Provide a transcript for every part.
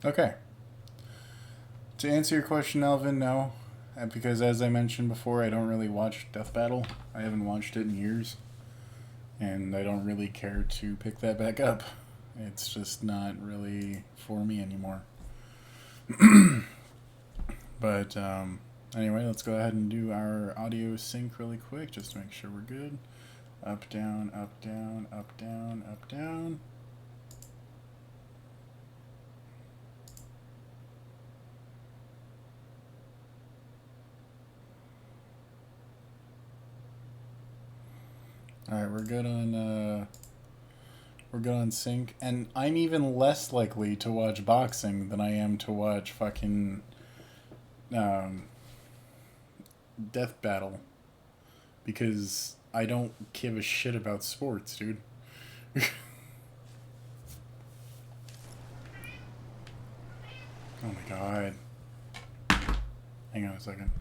Okay. To answer your question, Alvin, no. Because as I mentioned before, I don't really watch Death Battle. I haven't watched it in years. And I don't really care to pick that back up. It's just not really for me anymore. But anyway, let's go ahead and do our audio sync really quick just to make sure we're good. Up, down, up, down, up, down, up, down. Alright, we're good on sync, and I'm even less likely to watch boxing than I am to watch fucking Death Battle, because I don't give a shit about sports, dude. Oh my god. Hang on a second.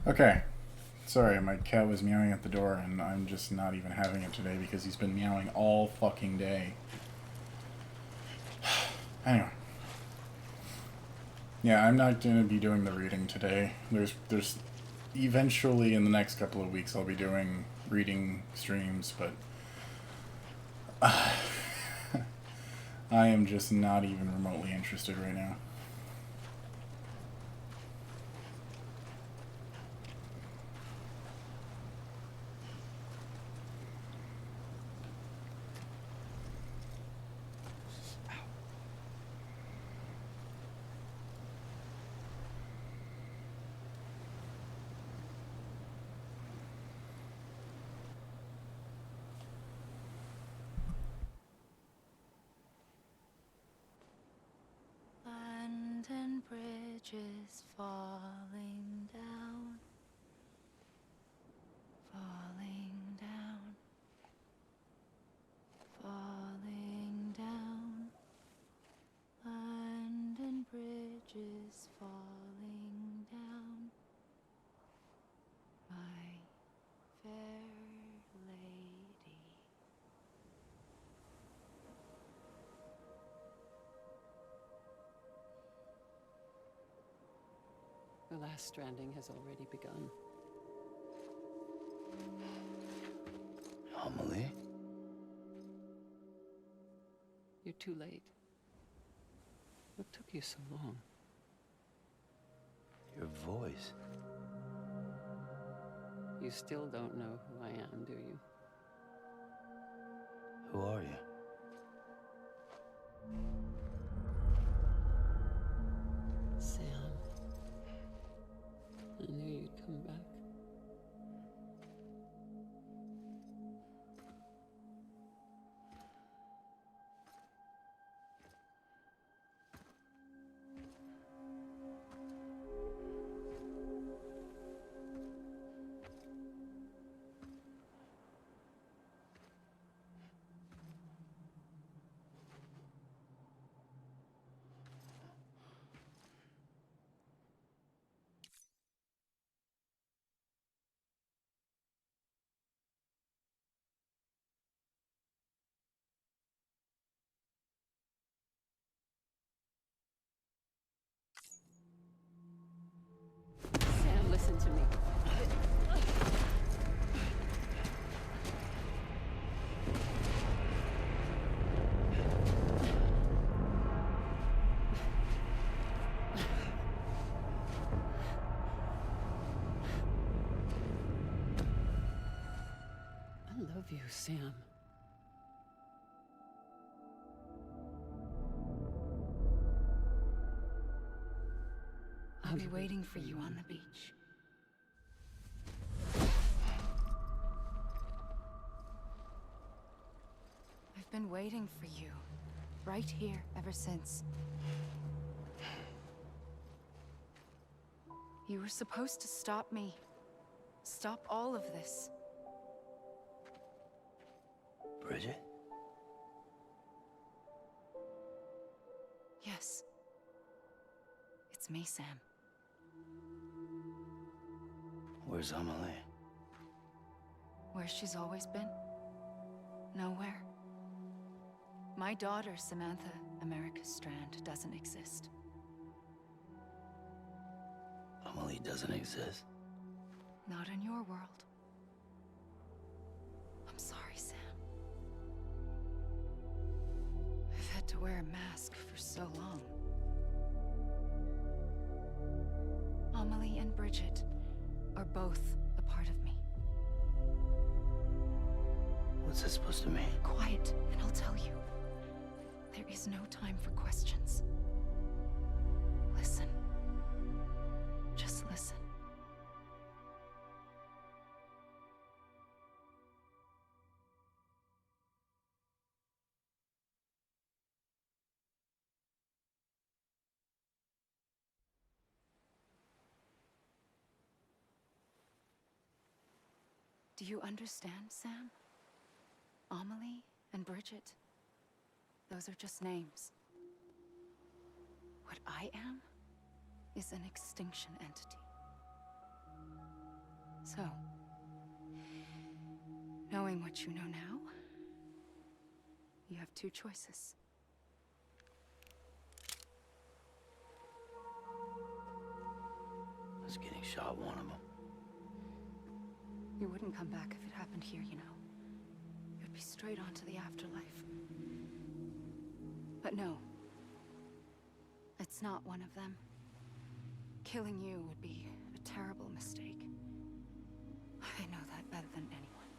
Okay. Sorry, my cat was meowing at the door, and I'm just not even having it today because he's been meowing all fucking day. Anyway. Yeah, I'm not going to be doing the reading today. There's eventually in the next couple of weeks I'll be doing reading streams, but I am just not even remotely interested right now. London Bridge is falling down, falling down, falling down. London Bridge is falling down, my fair lady. The last stranding has already begun. Amelie? You're too late. What took you so long? Your voice. You still don't know who I am, do you? Who are you? Sam. I knew you'd come back. Sam, listen to me. love you, Sam. I'll be waiting for you on the beach. I've been waiting for you, right here, ever since. You were supposed to stop me. Stop all of this. Bridget? Yes. It's me, Sam. Where's Amelie? Where she's always been. Nowhere. My daughter, Samantha America Strand, doesn't exist. Amelie doesn't exist. Not in your world. I'm sorry, Sam. I've had to wear a mask for so long. Amelie and Bridget are both a part of me. What's this supposed to mean? Quiet, and I'll tell you. There is no time for questions. Listen. Just listen. Do you understand, Sam? Amelie and Bridget, those are just names. What I am is an extinction entity. So, knowing what you know now, you have two choices. I was getting shot, one of them. You wouldn't come back if it happened here, you know. You'd be straight on to the afterlife. But no. It's not one of them. Killing you would be a terrible mistake. I know that better than anyone.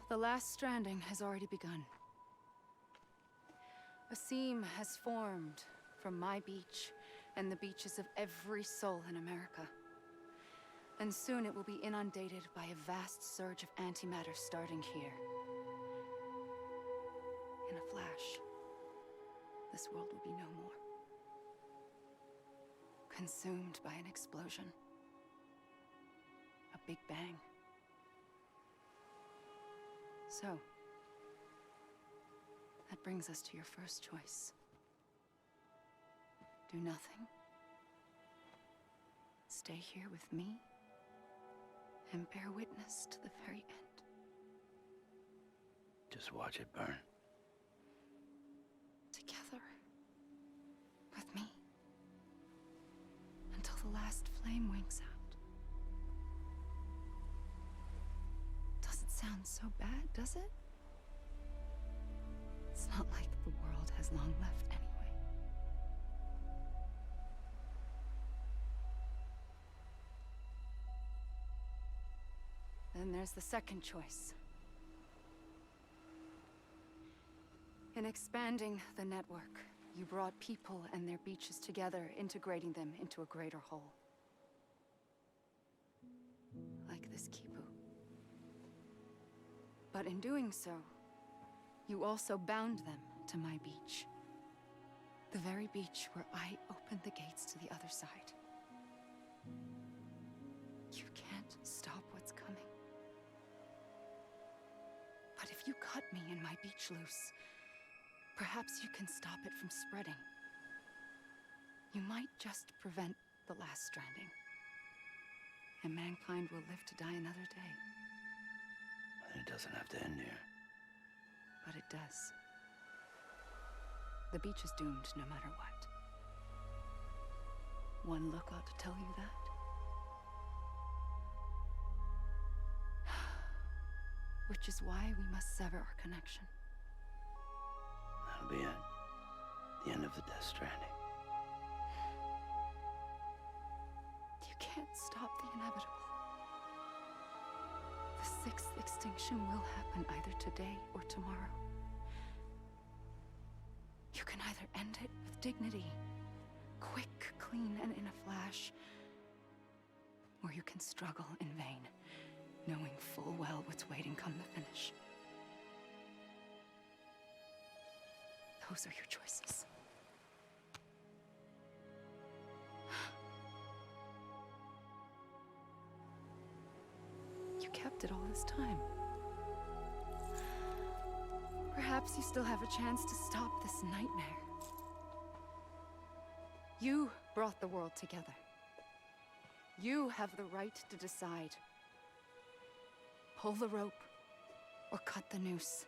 The last stranding has already begun. A seam has formed from my beach and the beaches of every soul in America. And soon it will be inundated by a vast surge of antimatter starting here. In a flash, this world will be no more. Consumed by an explosion. A big bang. So, that brings us to your first choice. Do nothing. Stay here with me. And bear witness to the very end. Just watch it burn. Together. With me. Until the last flame winks out. Doesn't sound so bad, does it? It's not like the world has long left anyway. Then there's the second choice. In expanding the network, you brought people and their beaches together, integrating them into a greater whole. Like this Kipu. But in doing so, you also bound them to my beach. The very beach where I opened the gates to the other side. You can't stop what's coming. But if you cut me and my beach loose, perhaps you can stop it from spreading. You might just prevent the last stranding. And mankind will live to die another day. And it doesn't have to end here. But it does. The beach is doomed no matter what. One look ought to tell you that. Which is why we must sever our connection. That'll be it. The end of the Death Stranding. can't stop the inevitable. The sixth extinction will happen either today or tomorrow. You can either end it with dignity, quick, clean, and in a flash, or you can struggle in vain, knowing full well what's waiting come the finish. Those are your choices. You kept it all this time. Perhaps you still have a chance to stop this nightmare. You brought the world together. You have the right to decide. Pull the rope or cut the noose.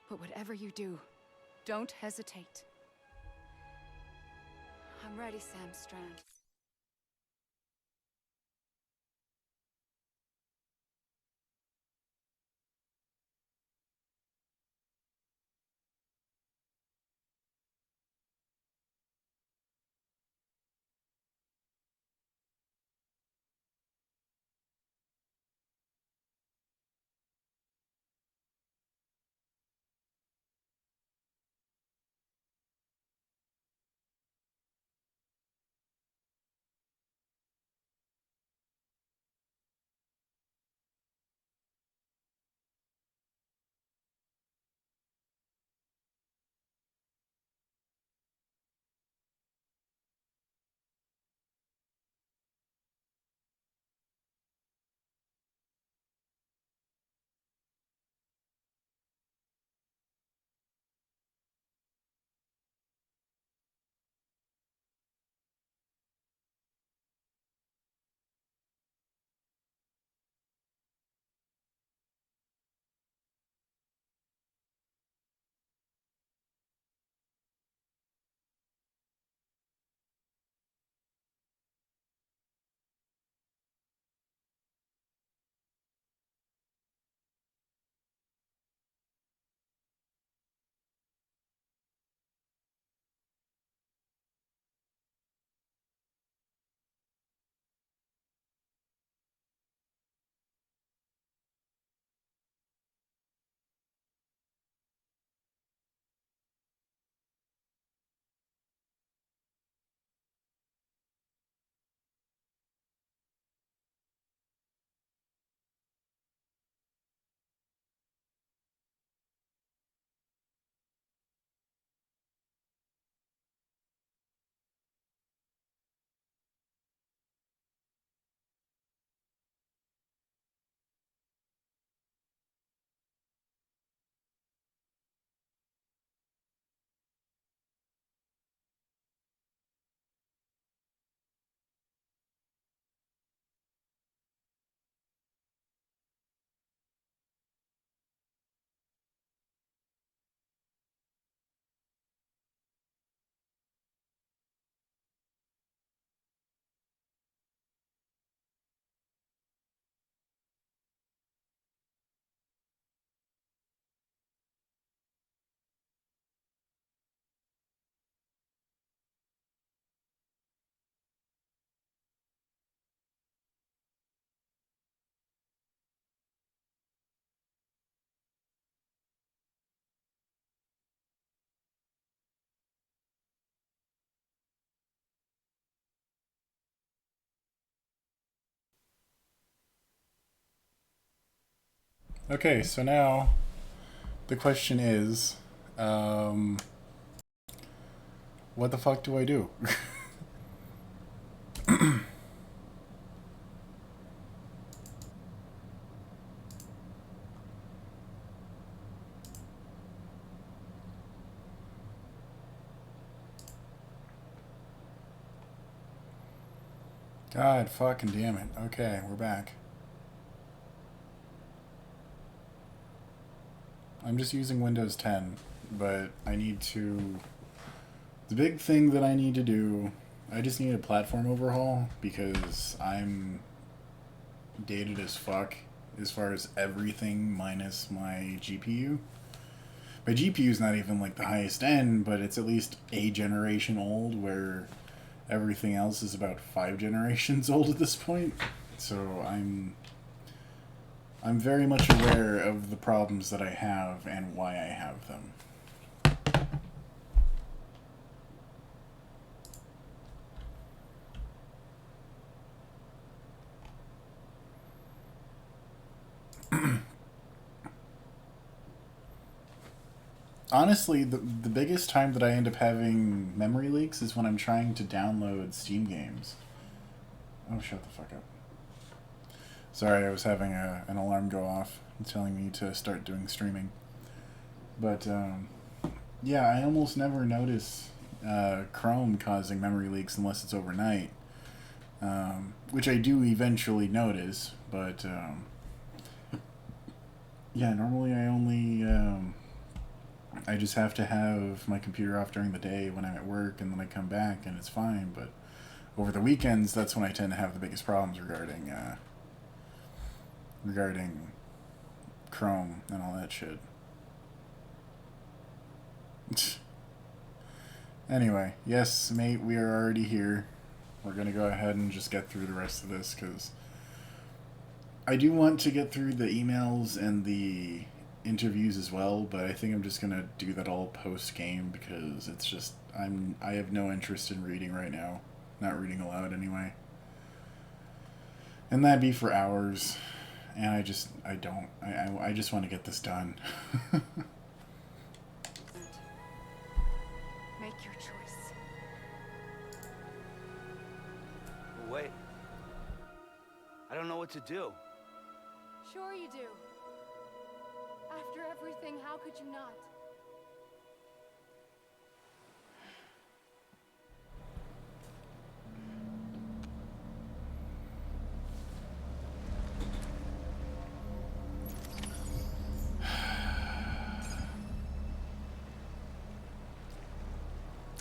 But whatever you do, don't hesitate. I'm ready, Sam Strand. Okay, so now the question is, what the fuck do I do? God fucking damn it. Okay, we're back. I'm just using Windows 10, but I need to... The big thing that I need to do, I just need a platform overhaul because I'm dated as fuck as far as everything minus my GPU. My GPU is not even like the highest end, but it's at least a generation old where everything else is about 5 generations old at this point. So I'm very much aware of the problems that I have and why I have them. Honestly, the biggest time that I end up having memory leaks is when I'm trying to download Steam games. Oh, shut the fuck up. Sorry, I was having an alarm go off telling me to start doing streaming. But, yeah, I almost never notice Chrome causing memory leaks unless it's overnight. Which I do eventually notice, but, yeah, normally I only, I just have to have my computer off during the day when I'm at work, and then I come back and it's fine. But over the weekends, that's when I tend to have the biggest problems regarding Chrome and all that shit. Anyway, yes, mate, we are already here. We're gonna go ahead and just get through the rest of this, because I do want to get through the emails and the interviews as well, but I think I'm just gonna do that all post-game, because it's just, I have no interest in reading right now. Not reading aloud anyway. And that'd be for hours, and I just want to get this done. Make your choice. Wait. I don't know what to do. Sure you do. After everything, how could you not?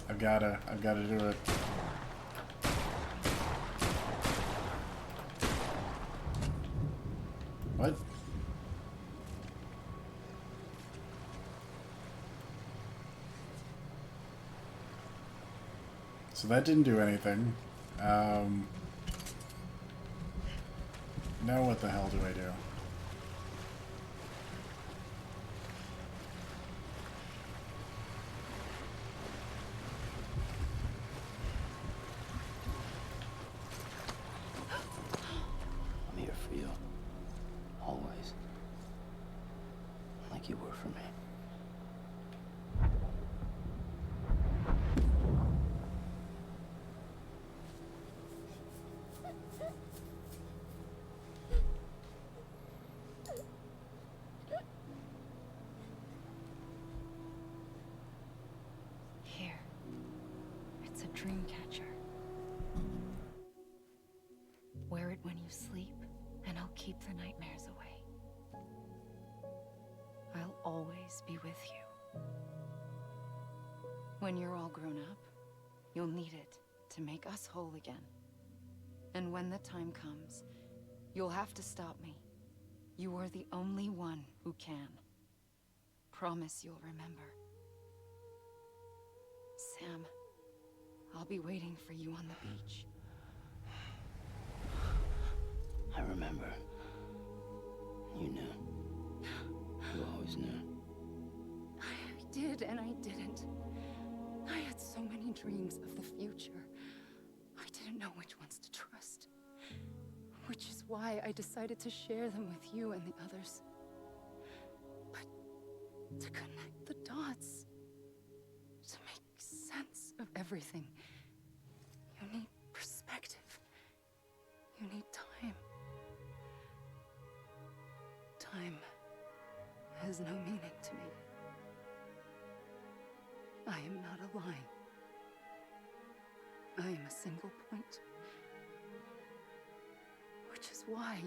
I've gotta do it. What? So that didn't do anything. Now what the hell do I do? I'm here for you. Always. Like you were for me. Here. It's a dream catcher. Wear it when you sleep, and I'll keep the nightmares away. I'll always be with you. When you're all grown up, you'll need it to make us whole again. And when the time comes, you'll have to stop me. You are the only one who can. Promise you'll remember. Sam, I'll be waiting for you on the beach. I remember. You knew. You always knew. I did and I didn't. I had so many dreams of the future. I didn't know which ones to trust. Which is why I decided to share them with you and the others. But to connect the dots, to make sense of everything, you need perspective. You need time. Time has no meaning to me. I am not a line. I am a single point. Which is why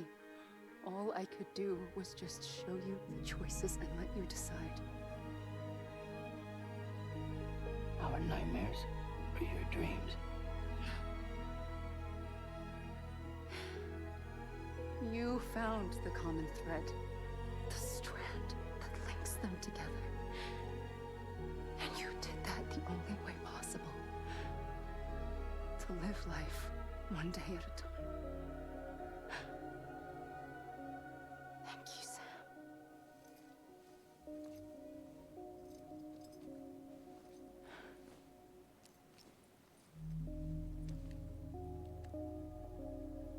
all I could do was just show you the choices and let you decide. Our nightmares are your dreams. You found the common thread, the strand that links them together. And you did that the only way possible. The to live life one day at a time. Thank you, Sam.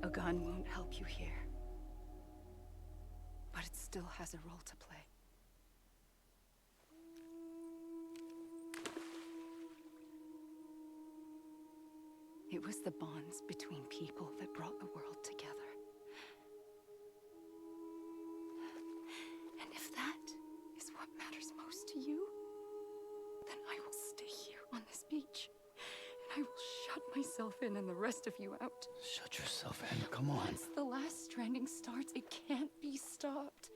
A gun won't help you here. But it still has a role to play. It was the bonds between people that brought the world together. And if that is what matters most to you, then I will stay here on this beach. And I will shut myself in and the rest of you out. Shut yourself in, come on. Once the last stranding starts, it can't be stopped.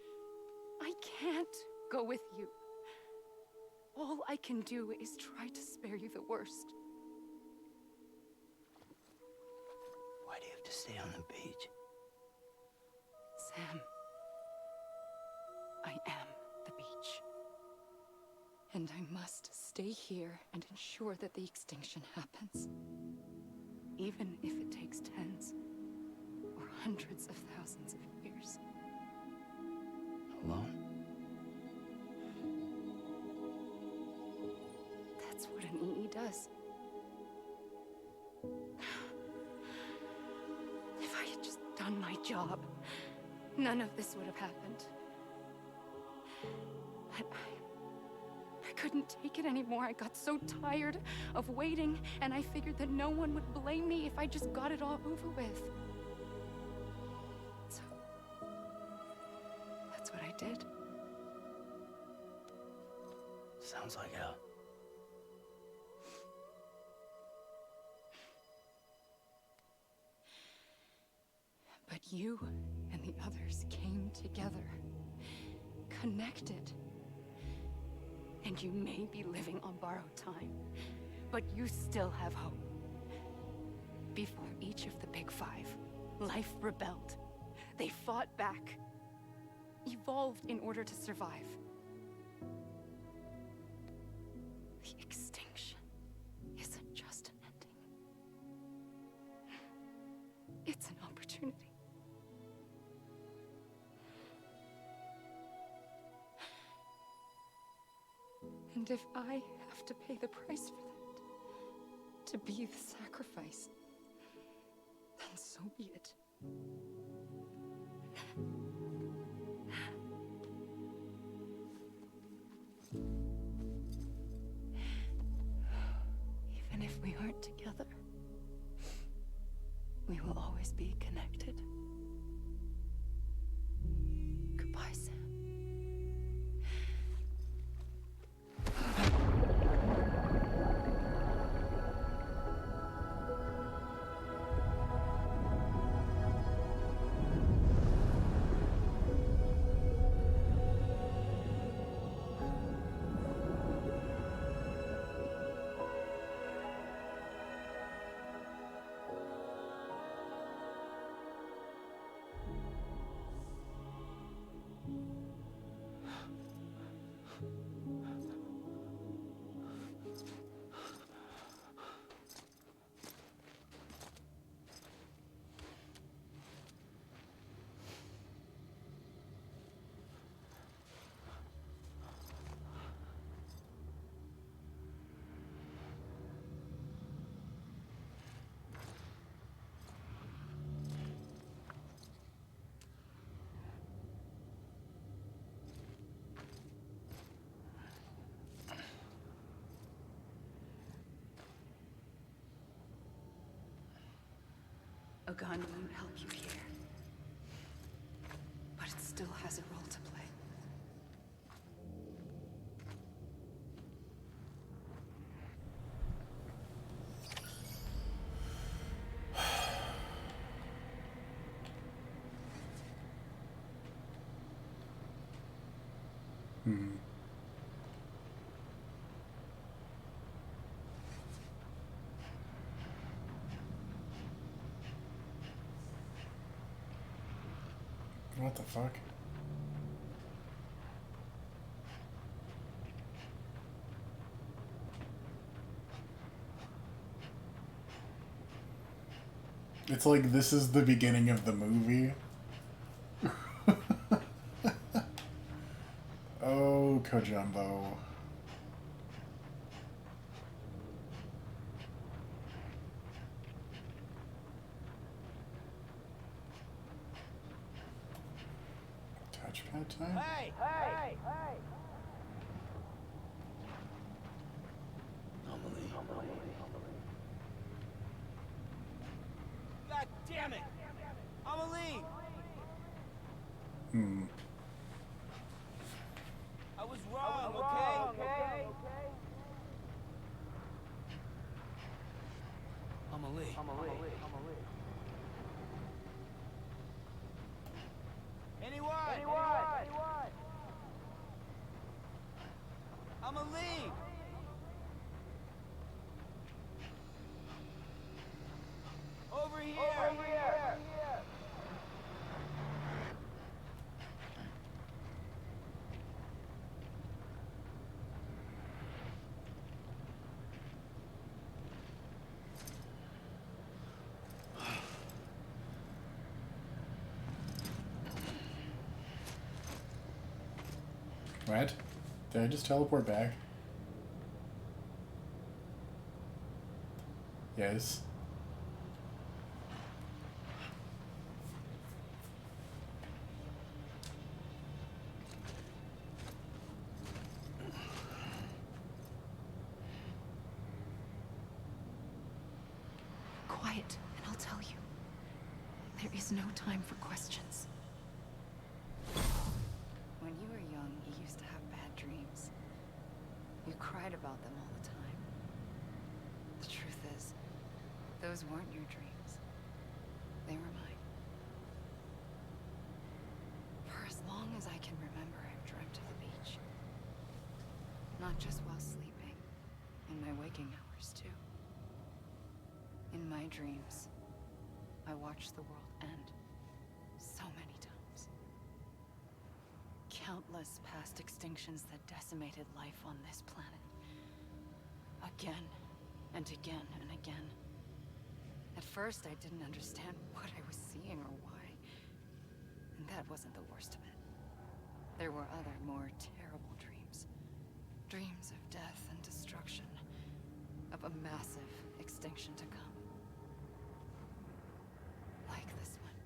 I can't go with you. All I can do is try to spare you the worst. Why do you have to stay on the beach? Sam, I am the beach. And I must stay here and ensure that the extinction happens. Even if it takes tens or hundreds of thousands of years. Alone? That's what an EE does. If I had just done my job, none of this would have happened. But I couldn't take it anymore. I got so tired of waiting, and I figured that no one would blame me if I just got it all over with. So, that's what I did. Sounds like hell. But you and the others came together, connected. And you may be living on borrowed time, but you still have hope. Before each of the Big Five, life rebelled. They fought back, evolved in order to survive. The extinction isn't just an ending. It's an opportunity. And if I have to pay the price for that, to be the sacrifice, then so be it. Even if we aren't together, we will always be connected. Goodbye, Sam. A gun won't help you here. But it still has a role to play. What the fuck? It's like this is the beginning of the movie. Oh, Kojumbo. Touchpad time? Hey! Hey! Hey! God damn it! Amelie! I was wrong, okay? Amelie. Anyone? Amelie! Over here! What? Did I just teleport back? Yes. Quiet, and I'll tell you. There is no time for questions. When you were young, you used to have bad dreams. You cried about them all the time. The truth is, those weren't your dreams. They were mine. For as long as I can remember, I've dreamt of the beach. Not just while sleeping, in my waking hours too. In my dreams, I watched the world end so many times. Countless past extinctions that decimated life on this planet. Again and again and again. At first, I didn't understand what I was seeing or why. And that wasn't the worst of it. There were other, more terrible dreams. Dreams of death and destruction. Of a massive extinction to come. Like this one.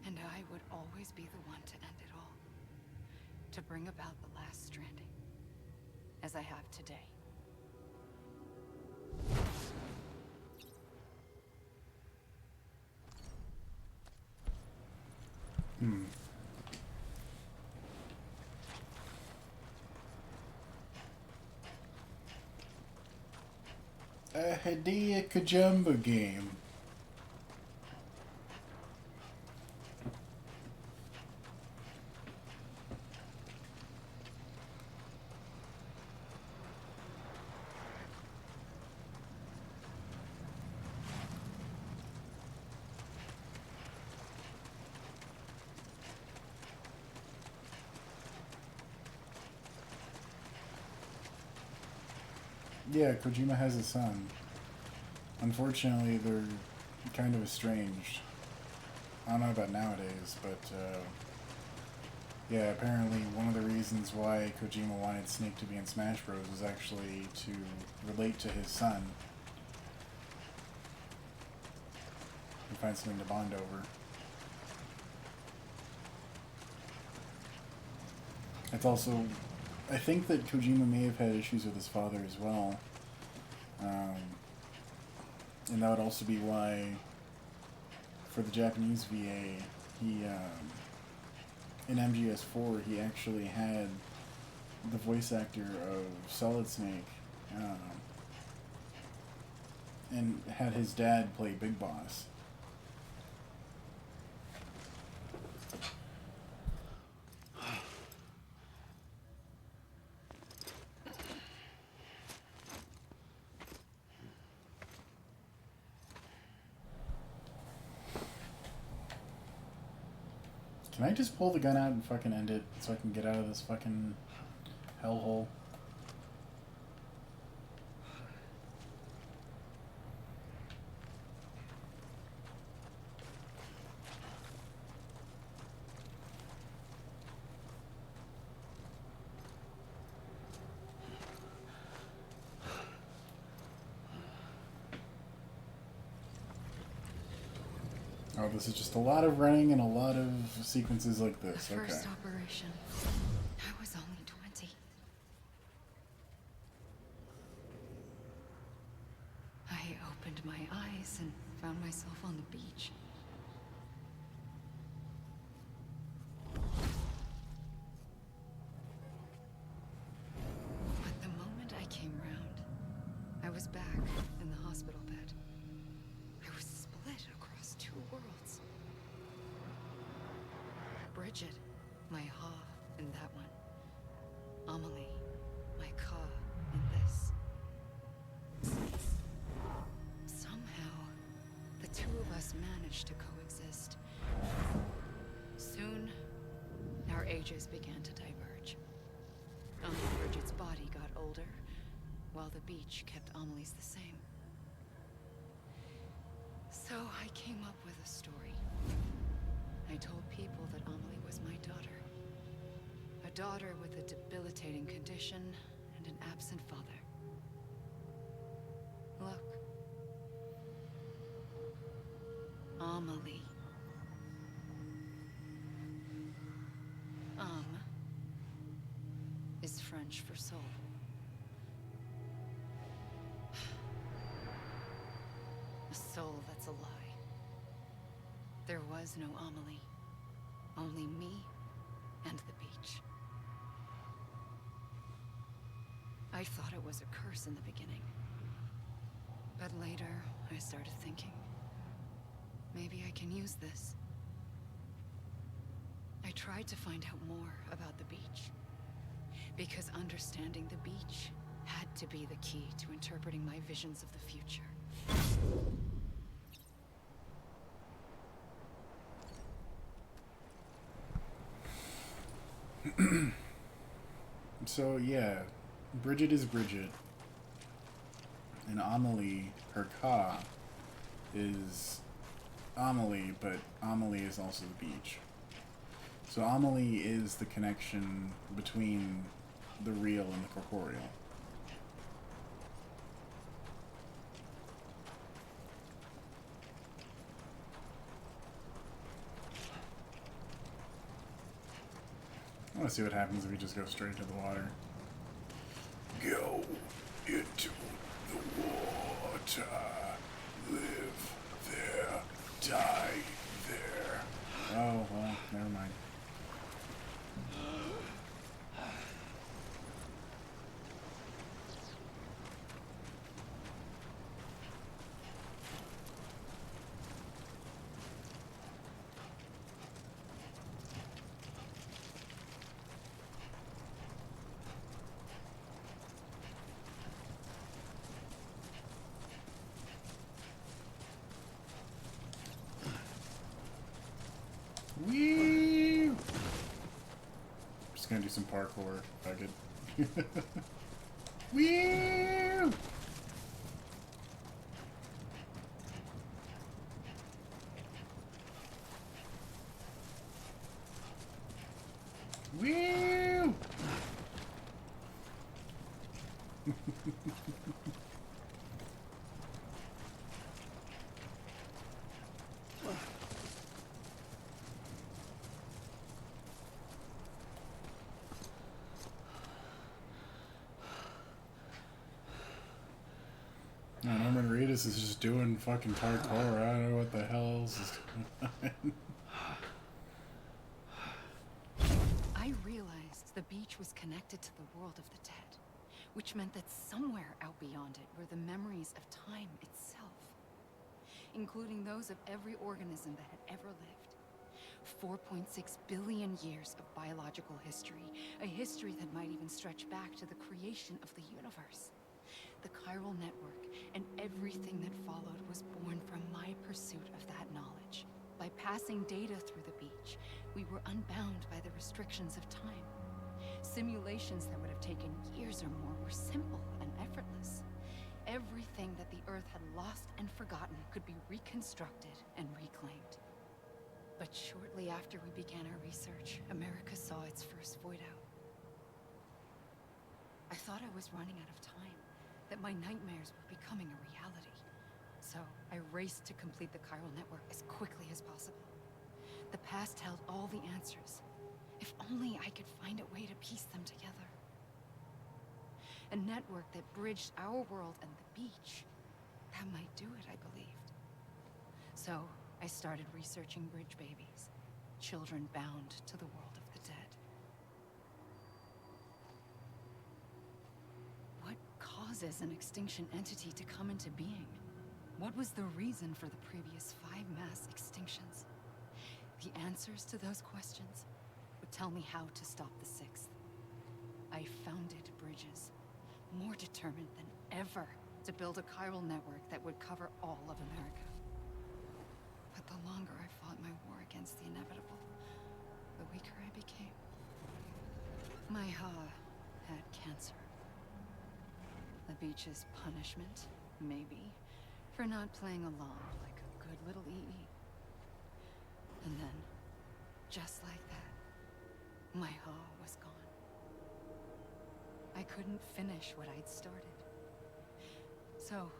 And I would always be the one to end it all. To bring about the last stranding. As I have today. A Hideo Kojumbo game. Yeah, Kojima has a son. Unfortunately, they're kind of estranged. I don't know about nowadays, but yeah, apparently one of the reasons why Kojima wanted Snake to be in Smash Bros. Was actually to relate to his son. And find something to bond over. It's also... I think that Kojima may have had issues with his father as well. And that would also be why, for the Japanese VA, he, in MGS4, he actually had the voice actor of Solid Snake, and had his dad play Big Boss. Can I just pull the gun out and fucking end it so I can get out of this fucking hellhole? Oh, this is just a lot of running and a lot of sequences like this. The Okay. first operation. I was only 20. I opened my eyes and found myself on the beach. But the moment I came round, I was back in the hospital bed. I was split across two worlds. Bridget, my Ha in that one. Amelie, my Ka in this. Somehow, the two of us managed to coexist. Soon, our ages began to diverge. Uncle Bridget's body got older, while the beach kept Amelie's the same. So I came up with a story. I told people that Amelie was my daughter. A daughter with a debilitating condition and an absent father. Look. Amelie. Is French for soul. A soul that's a lie. There was no Amelie. Only me and the beach. I thought it was a curse in the beginning. But later, I started thinking, maybe I can use this. I tried to find out more about the beach. Because understanding the beach had to be the key to interpreting my visions of the future. So, yeah, Bridget is Bridget. And Amelie, her Ka, is Amelie, but Amelie is also the beach. So Amelie is the connection between the real and the corporeal. I want to see what happens if we just go straight to the water. Go into the water. Live there. Die there. Oh, well, never mind. Wee! Just gonna do some parkour if I could. Wee! Wee! Norman Reedus is just doing fucking parkour. I don't know what the hell else is going on. I realized the beach was connected to the world of the dead, which meant that somewhere out beyond it were the memories of time itself, including those of every organism that had ever lived. 4.6 billion years of biological history, a history that might even stretch back to the creation of the universe. The chiral network and everything that followed was born from my pursuit of that knowledge. By passing data through the beach, we were unbound by the restrictions of time. Simulations that would have taken years or more were simple and effortless. Everything that the Earth had lost and forgotten could be reconstructed and reclaimed. But shortly after we began our research, America saw its first void out. I thought I was running out of time, that my nightmares were becoming a reality. So I raced to complete the chiral network as quickly as possible. The past held all the answers. If only I could find a way to piece them together. A network that bridged our world and the beach. That might do it, I believed. So I started researching bridge babies. Children bound to the world of the dead. What causes an extinction entity to come into being? What was the reason for the previous 5 mass extinctions? The answers to those questions would tell me how to stop the 6th. I founded bridges, more determined than ever to build a chiral network that would cover all of America. But the longer I fought my war against the inevitable, the weaker I became. My Ha had cancer. The beach's punishment, maybe, for not playing along like a good little EE. And then, just like that, my Ha was gone. I couldn't finish what I'd started. So,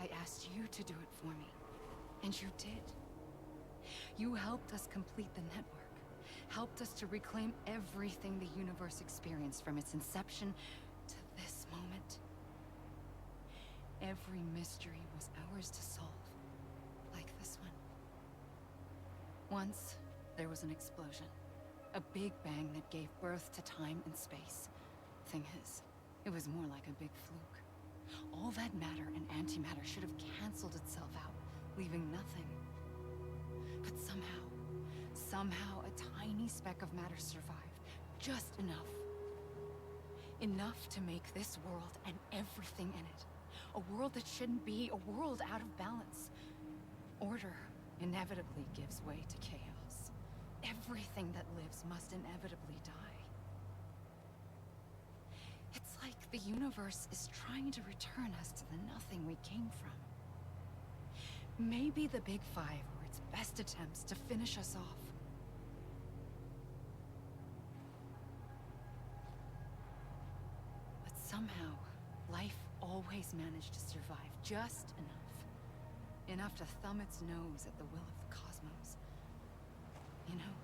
I asked you to do it for me. And you did. You helped us complete the network. Helped us to reclaim everything the universe experienced from its inception to this moment. Every mystery was ours to solve. Like this one. Once, there was an explosion. A big bang that gave birth to time and space. Thing is, it was more like a big fluke. All that matter and antimatter should have canceled itself out, leaving nothing. But somehow a tiny speck of matter survived. Just enough. Enough to make this world and everything in it. A world that shouldn't be, a world out of balance. Order inevitably gives way to chaos. Everything that lives must inevitably die. It's like the universe is trying to return us to the nothing we came from. Maybe the Big Five were its best attempts to finish us off. But somehow, life always managed to survive just enough. Enough to thumb its nose at the will of the cosmos. You know,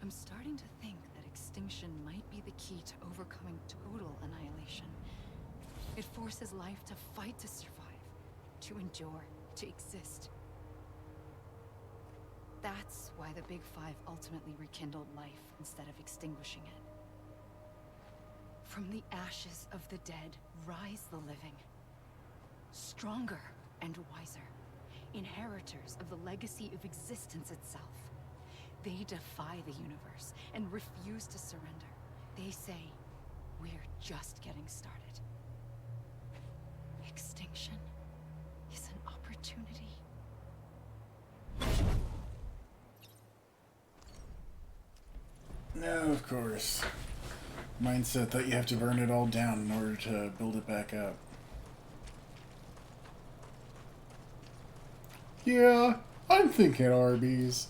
I'm starting to think that extinction might be the key to overcoming total annihilation. It forces life to fight to survive, to endure, to exist. That's why the Big Five ultimately rekindled life instead of extinguishing it. From the ashes of the dead rise the living. Stronger and wiser. Inheritors of the legacy of existence itself. They defy the universe and refuse to surrender. They say, we're just getting started. Extinction is an opportunity. No, of course. Mindset that you have to burn it all down in order to build it back up. Yeah, I'm thinking Arby's.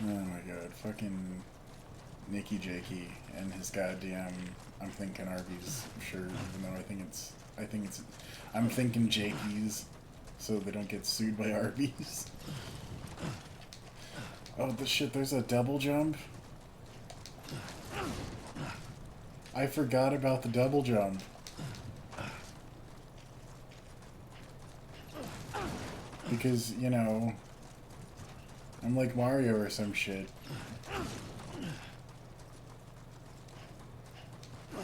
Oh my god, fucking Nicky Jakey and his goddamn I'm thinking Arby's shirt, even though I'm thinking Jakey's, so they don't get sued by Arby's. Oh, the shit, there's a double jump? I forgot about the double jump. Because, you know, I'm like Mario or some shit.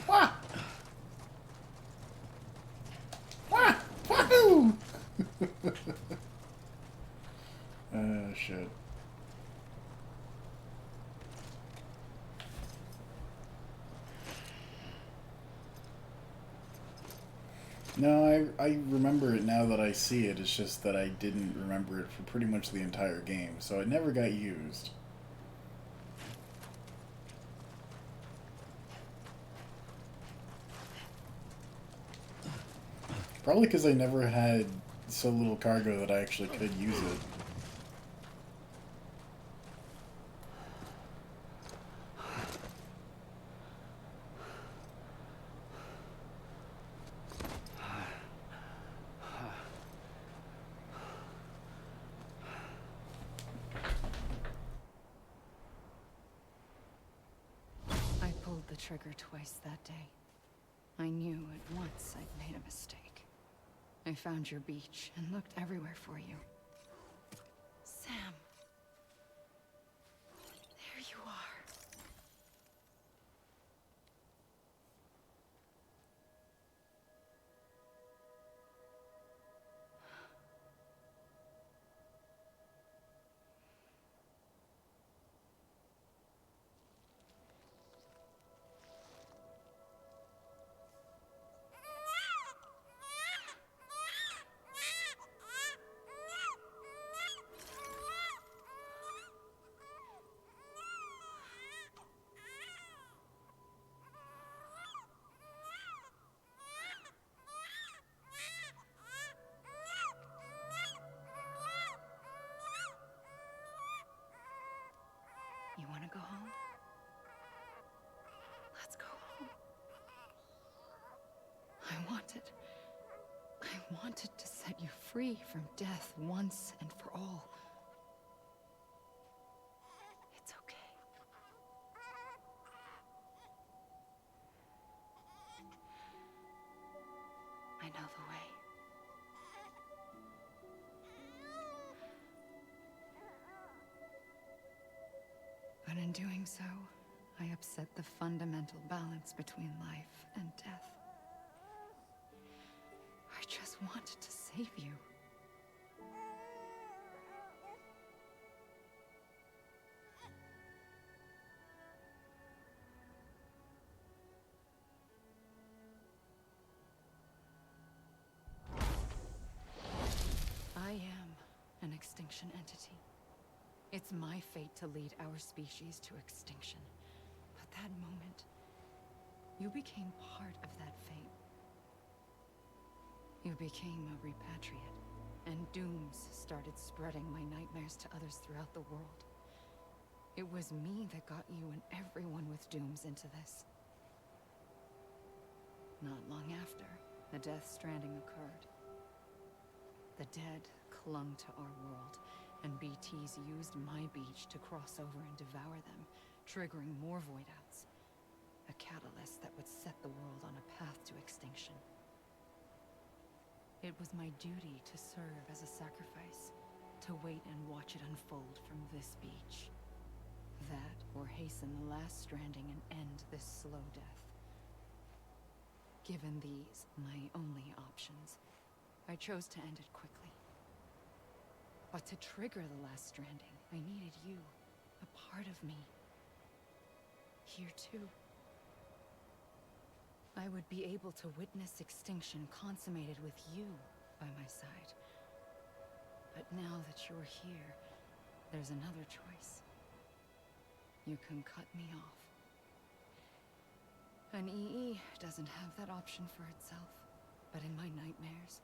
Wah! Wah! Wahoo! Shit. No, I remember it now that I see it. It's just that I didn't remember it for pretty much the entire game, so it never got used. Probably because I never had so little cargo that I actually could use it. the trigger twice that day. I knew at once I'd made a mistake. I found your beach and looked everywhere for you. Sam. There you are. You want to go home? Let's go home. I wanted to set you free from death once and for all. It's okay. I know the way. But in doing so, I upset the fundamental balance between life and death. I just wanted to save you. I am an extinction entity. It's my fate to lead our species to extinction. But that moment, you became part of that fate. You became a repatriate, and dooms started spreading my nightmares to others throughout the world. It was me that got you and everyone with dooms into this. Not long after, the Death Stranding occurred. The dead clung to our world, and BTs used my beach to cross over and devour them, triggering more void-outs. A catalyst that would set the world on a path to extinction. It was my duty to serve as a sacrifice, to wait and watch it unfold from this beach. That, or hasten the last stranding and end this slow death. Given these, my only options, I chose to end it quickly. But to trigger the last stranding, I needed you, a part of me. Here too. I would be able to witness extinction consummated with you by my side. But now that you're here, there's another choice. You can cut me off. An EE doesn't have that option for itself. But in my nightmares,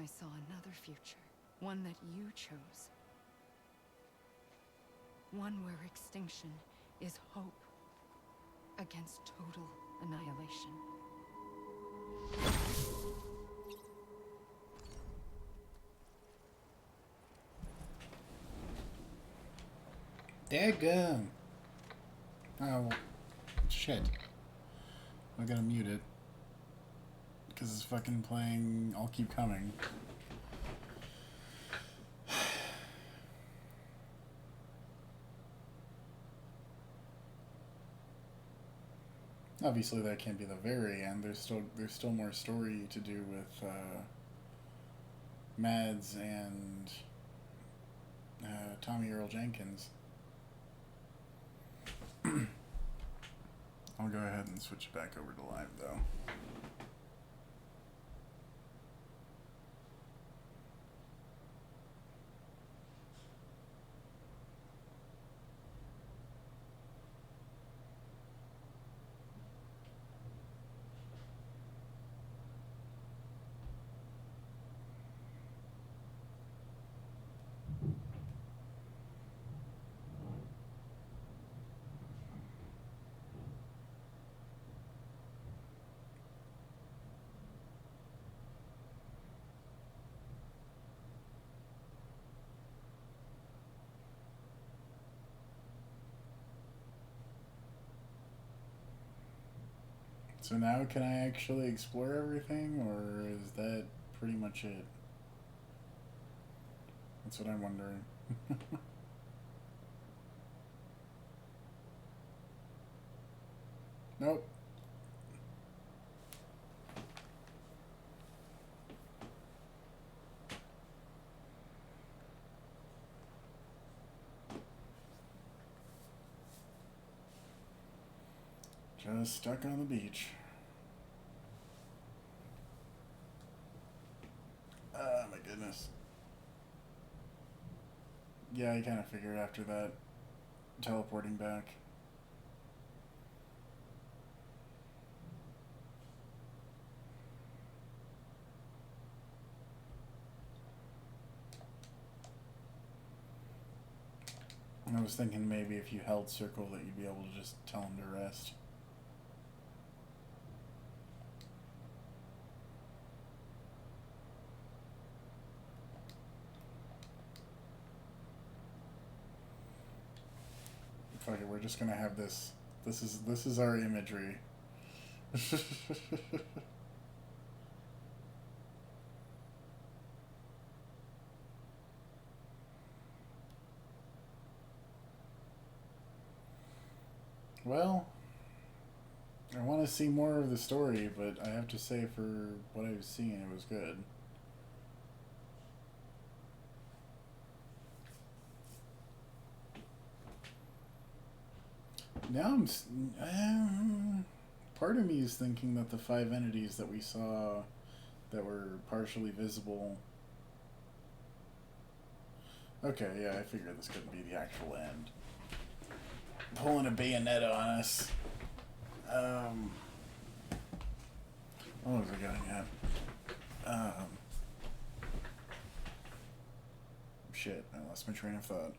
I saw another future. One that you chose. One where extinction is hope against total annihilation. Daggum! Oh, shit. I gotta mute it. Because it's fucking playing I'll Keep Coming. Obviously that can't be the very end. There's still more story to do with Mads and Tommy Earl Jenkins. I'll go ahead and switch it back over to live though. So now can I actually explore everything, or is that pretty much it? That's what I'm wondering. Nope. Just stuck on the beach. Oh my goodness. Yeah, I kind of figured after that, teleporting back. I was thinking maybe if you held circle that you'd be able to just tell him to rest. Fuck it, we're just gonna have this. This is our imagery. Well, I want to see more of the story, but I have to say, for what I was seeing, it was good. Now part of me is thinking that the 5 entities that we saw that were partially visible. Okay, yeah, I figured this couldn't be the actual end. Pulling a bayonet on us. What was I getting at? Shit, I lost my train of thought.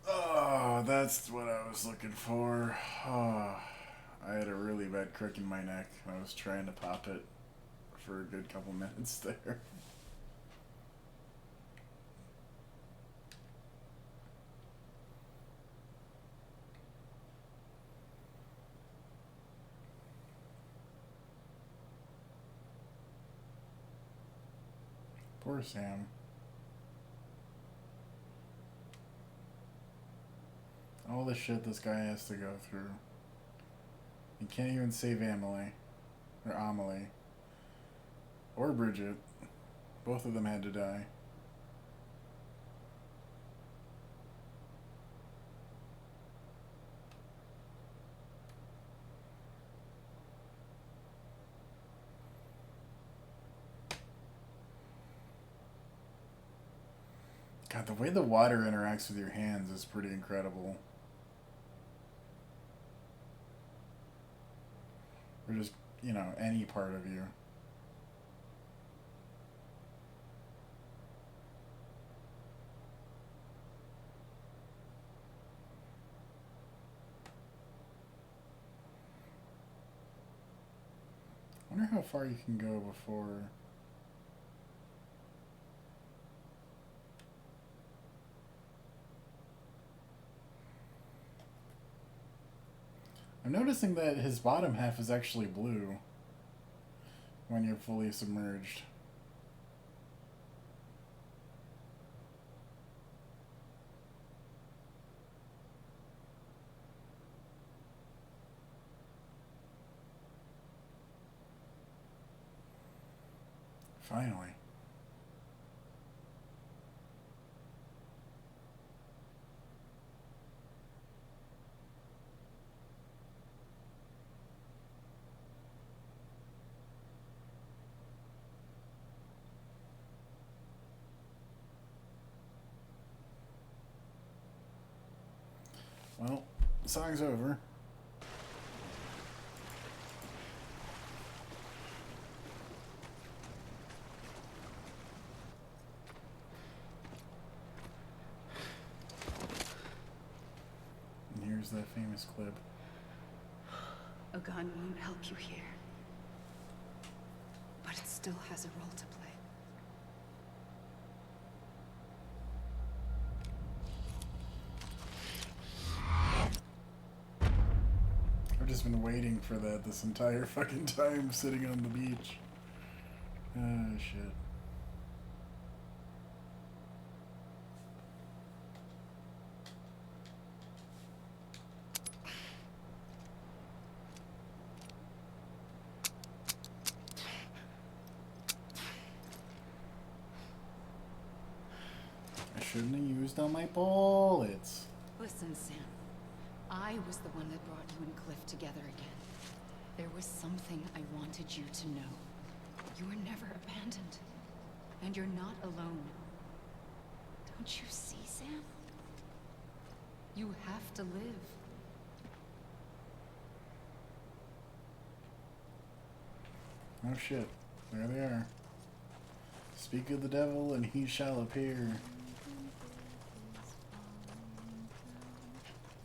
Oh, that's what I was looking for. Oh, I had a really bad crick in my neck. I was trying to pop it for a good couple minutes there. Poor Sam. All the shit this guy has to go through. He can't even save Amelie. Or Amelie. Or Bridget. Both of them had to die. God, the way the water interacts with your hands is pretty incredible. Or just, you know, any part of you. I wonder how far you can go before... I'm noticing that his bottom half is actually blue when you're fully submerged. Finally. Well, the song's over. And here's that famous clip. A gun won't help you here. But it still has a role to play. just been waiting for that this entire fucking time, sitting on the beach. Oh, shit. I shouldn't have used all my bullets. Listen, Sam. I was the one that brought you and Cliff together again. There was something I wanted you to know. You were never abandoned. And you're not alone. Don't you see, Sam? You have to live. Oh shit. There they are. Speak of the devil and he shall appear.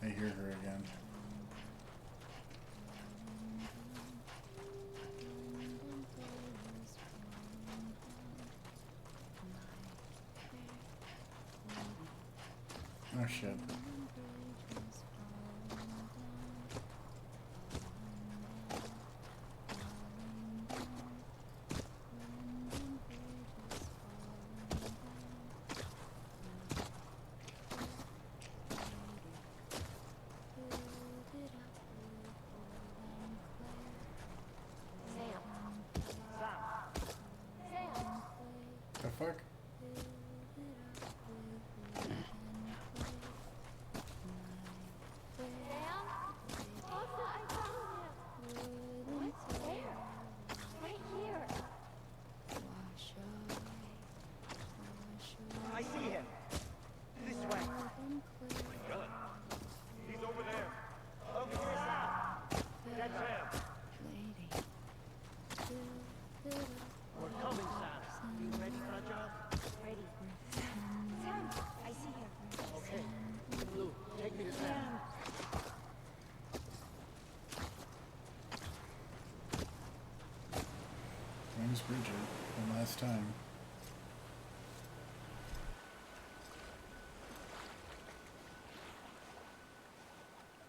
I hear her again. Oh shit. The fuck? I see him. This way. Good. He's over there. Over here, Sam. That's him. We're coming, Sam. You ready for a job? Ready. Sam, I see him. Okay. Blue, take me to Sam. Where's Bridget? The last time.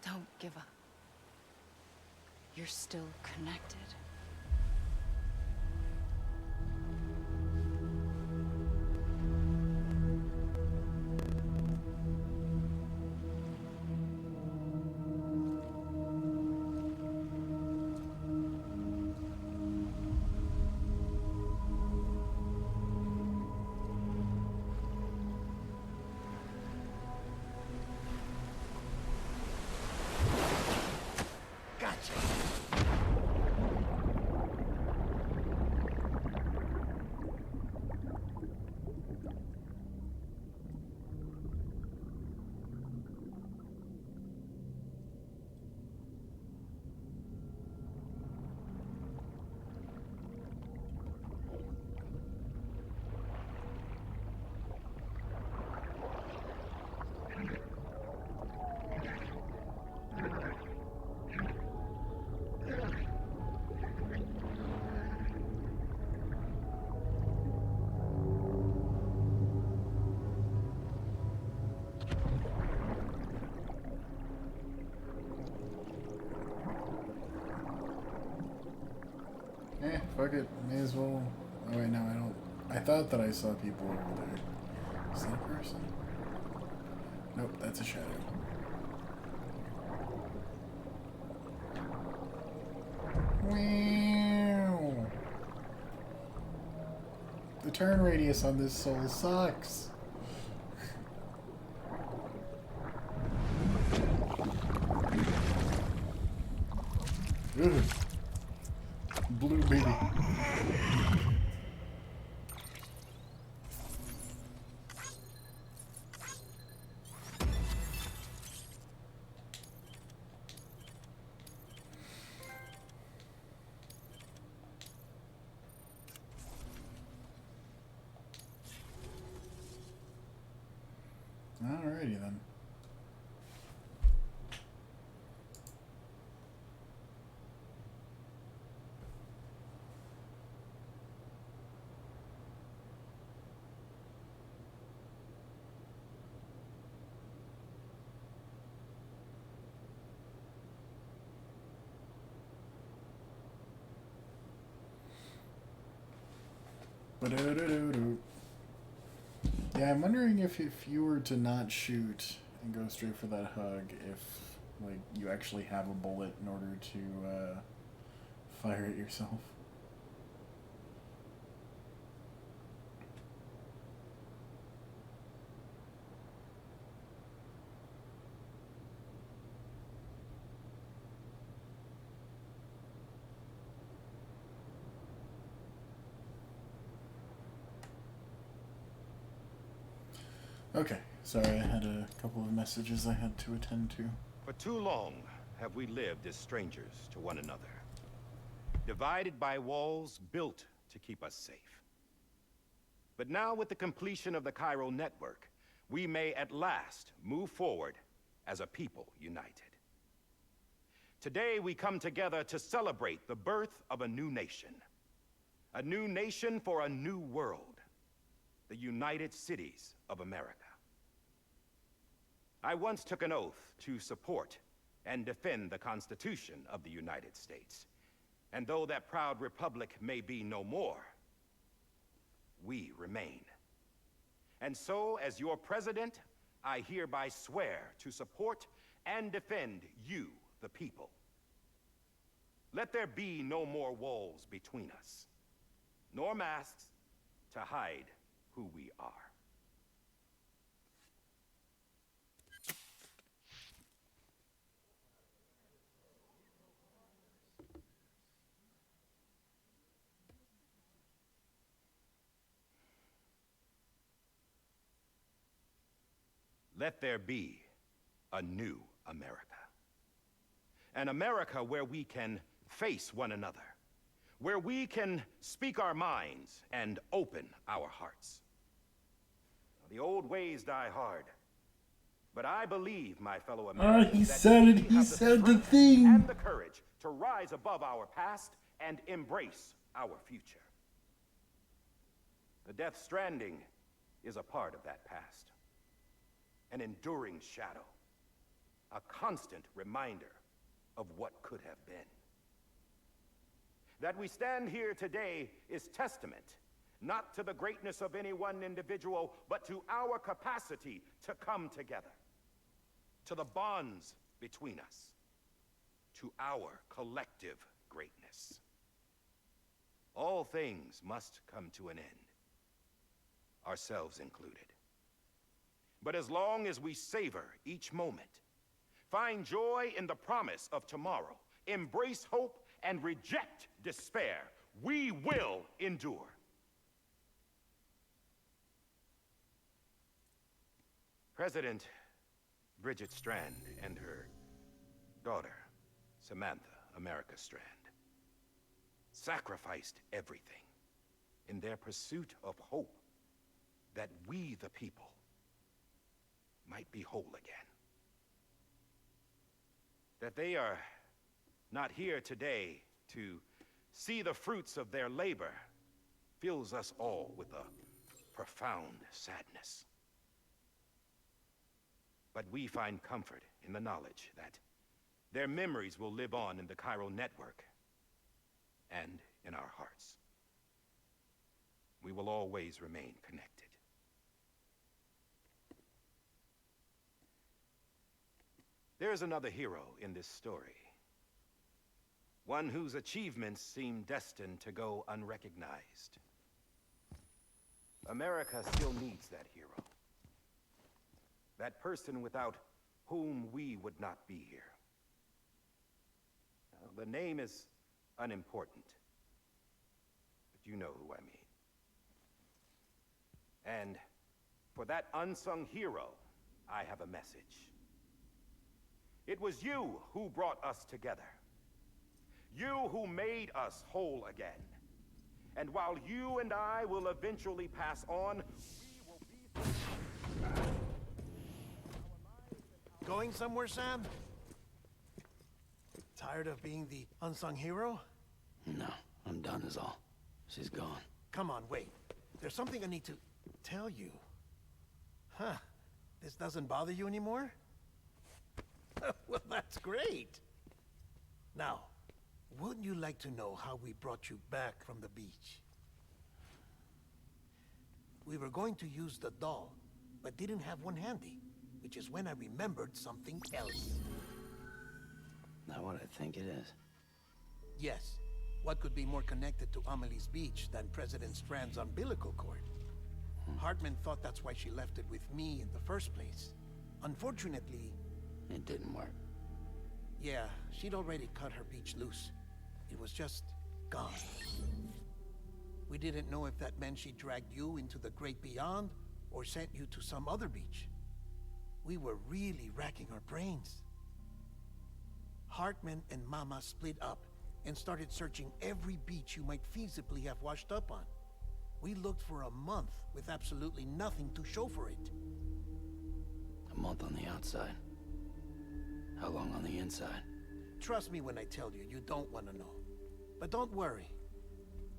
Don't give up. You're still connected. Fuck it. May as well. Oh wait, no, I don't. I thought that I saw people over there. Is that a person? Nope, that's a shadow. Wow. The turn radius on this soul sucks. Ugh. Blue baby. Alrighty then. Ba-do-do-do-do. Yeah, I'm wondering if you were to not shoot and go straight for that hug, if like you actually have a bullet in order to fire it yourself. Okay, sorry, I had a couple of messages I had to attend to. For too long have we lived as strangers to one another, divided by walls built to keep us safe. But now, with the completion of the Chiral network, we may at last move forward as a people united. Today we come together to celebrate the birth of a new nation for a new world, the United Cities of America. I once took an oath to support and defend the Constitution of the United States. And though that proud republic may be no more, we remain. And so, as your president, I hereby swear to support and defend you, the people. Let there be no more walls between us, nor masks to hide who we are. Let there be a new America. An America where we can face one another, where we can speak our minds and open our hearts. The old ways die hard, but I believe, my fellow Americans, he said it, he said the thing. And the courage to rise above our past and embrace our future. The Death Stranding is a part of that past. An enduring shadow, a constant reminder of what could have been. That we stand here today is testament, not to the greatness of any one individual, but to our capacity to come together, to the bonds between us, to our collective greatness. All things must come to an end, ourselves included. But as long as we savor each moment, find joy in the promise of tomorrow, embrace hope, and reject despair, we will endure. President Bridget Strand and her daughter, Samantha America Strand, sacrificed everything in their pursuit of hope that we, the people, might be whole again. That they are not here today to see the fruits of their labor fills us all with a profound sadness. But we find comfort in the knowledge that their memories will live on in the Chiral network and in our hearts. We will always remain connected. There's another hero in this story. One whose achievements seem destined to go unrecognized. America still needs that hero. That person without whom we would not be here. Now, the name is unimportant, but you know who I mean. And for that unsung hero, I have a message. It was you who brought us together. You who made us whole again. And while you and I will eventually pass on, we will be... Going somewhere, Sam? Tired of being the unsung hero? No, I'm done is all. She's gone. Come on, wait. There's something I need to tell you. Huh. This doesn't bother you anymore? Well, that's great. Now, wouldn't you like to know how we brought you back from the beach? We were going to use the doll, but didn't have one handy, which is when I remembered something else. Not what I think it is. Yes. What could be more connected to Amelie's beach than President Strand's umbilical cord? Hartman thought that's why she left it with me in the first place. Unfortunately... It didn't work. Yeah, she'd already cut her beach loose. It was just gone. We didn't know if that meant she dragged you into the great beyond, or sent you to some other beach. We were really racking our brains. Hartman and Mama split up and started searching every beach you might feasibly have washed up on. We looked for a month with absolutely nothing to show for it. A month on the outside. How long on the inside? Trust me when I tell you, you don't want to know. But don't worry.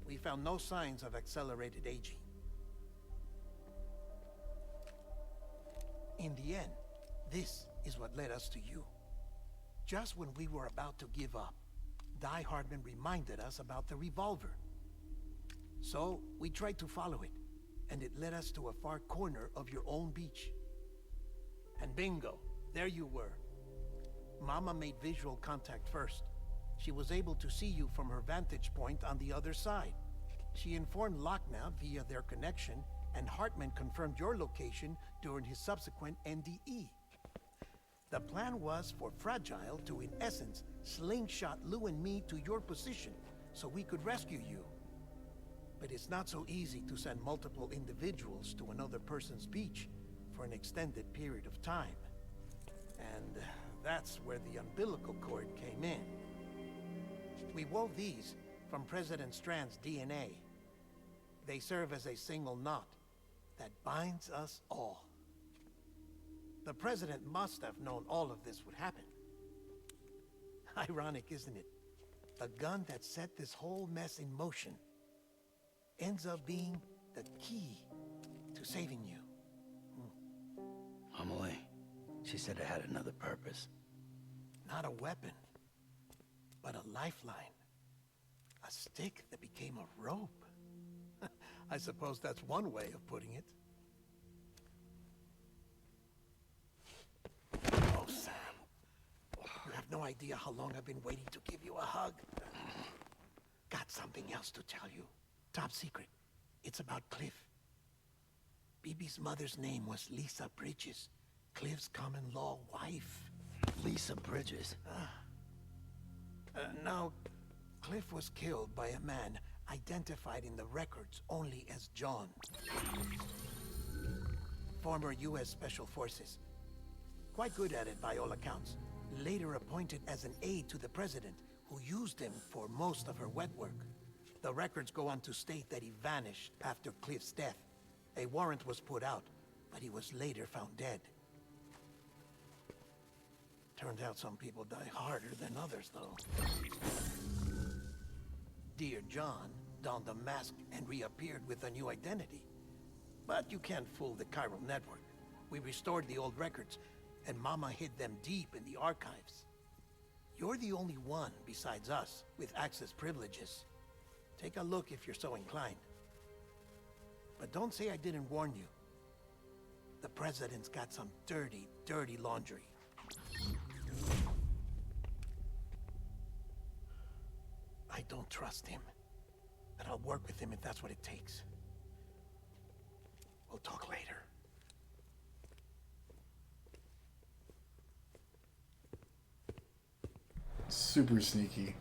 We found no signs of accelerated aging. In the end, this is what led us to you. Just when we were about to give up, Die Hartman reminded us about the revolver. So, we tried to follow it, and it led us to a far corner of your own beach. And bingo, there you were. Mama made visual contact first. She was able to see you from her vantage point on the other side. She informed Lochner via their connection, and Hartman confirmed your location during his subsequent NDE. The plan was for Fragile to, in essence, slingshot Lou and me to your position, so we could rescue you. But it's not so easy to send multiple individuals to another person's beach for an extended period of time. And that's where the umbilical cord came in. We wove these from President Strand's DNA. They serve as a single knot that binds us all. The President must have known all of this would happen. Ironic, isn't it? The gun that set this whole mess in motion ends up being the key to saving you. Amelie, she said it had another purpose. Not a weapon, but a lifeline. A stick that became a rope. I suppose that's one way of putting it. Oh, Sam. You have no idea how long I've been waiting to give you a hug. Got something else to tell you. Top secret. It's about Cliff. Bibi's mother's name was Lisa Bridges, Cliff's common-law wife. Lisa Bridges? Now, Cliff was killed by a man identified in the records only as John. Former U.S. Special Forces. Quite good at it by all accounts. Later appointed as an aide to the president, who used him for most of her wet work. The records go on to state that he vanished after Cliff's death. A warrant was put out, but he was later found dead. Turned out some people die harder than others, though. Dear John donned a mask and reappeared with a new identity. But you can't fool the chiral network. We restored the old records, and Mama hid them deep in the archives. You're the only one, besides us, with access privileges. Take a look if you're so inclined. But don't say I didn't warn you. The President's got some dirty, dirty laundry. I don't trust him, but I'll work with him if that's what it takes. We'll talk later. Super sneaky.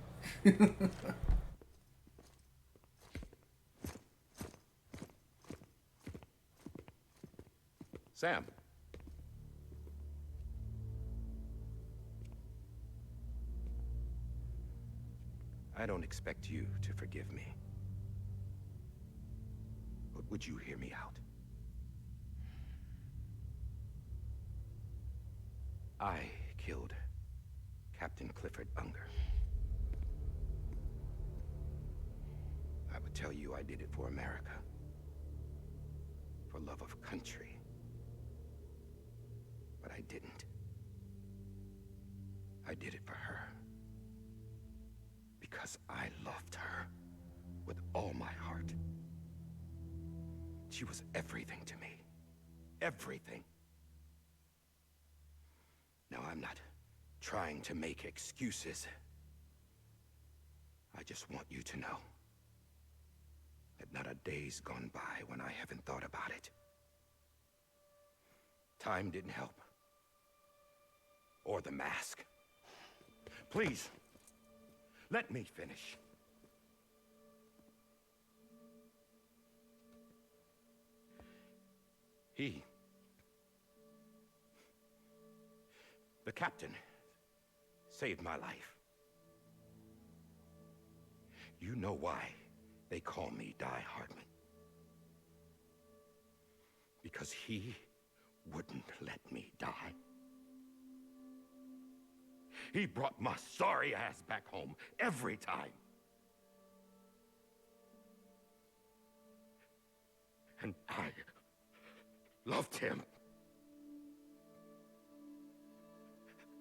Sam. I don't expect you to forgive me. But would you hear me out? I killed Captain Clifford Unger. I would tell you I did it for America. For love of country. But I didn't. I did it for her. Because I loved her with all my heart. She was everything to me. Everything. Now, I'm not trying to make excuses. I just want you to know that not a day's gone by when I haven't thought about it. Time didn't help. Or the mask. Please, let me finish. The captain, saved my life. You know why they call me Die Hardman. Because he wouldn't let me die. He brought my sorry ass back home every time. And I loved him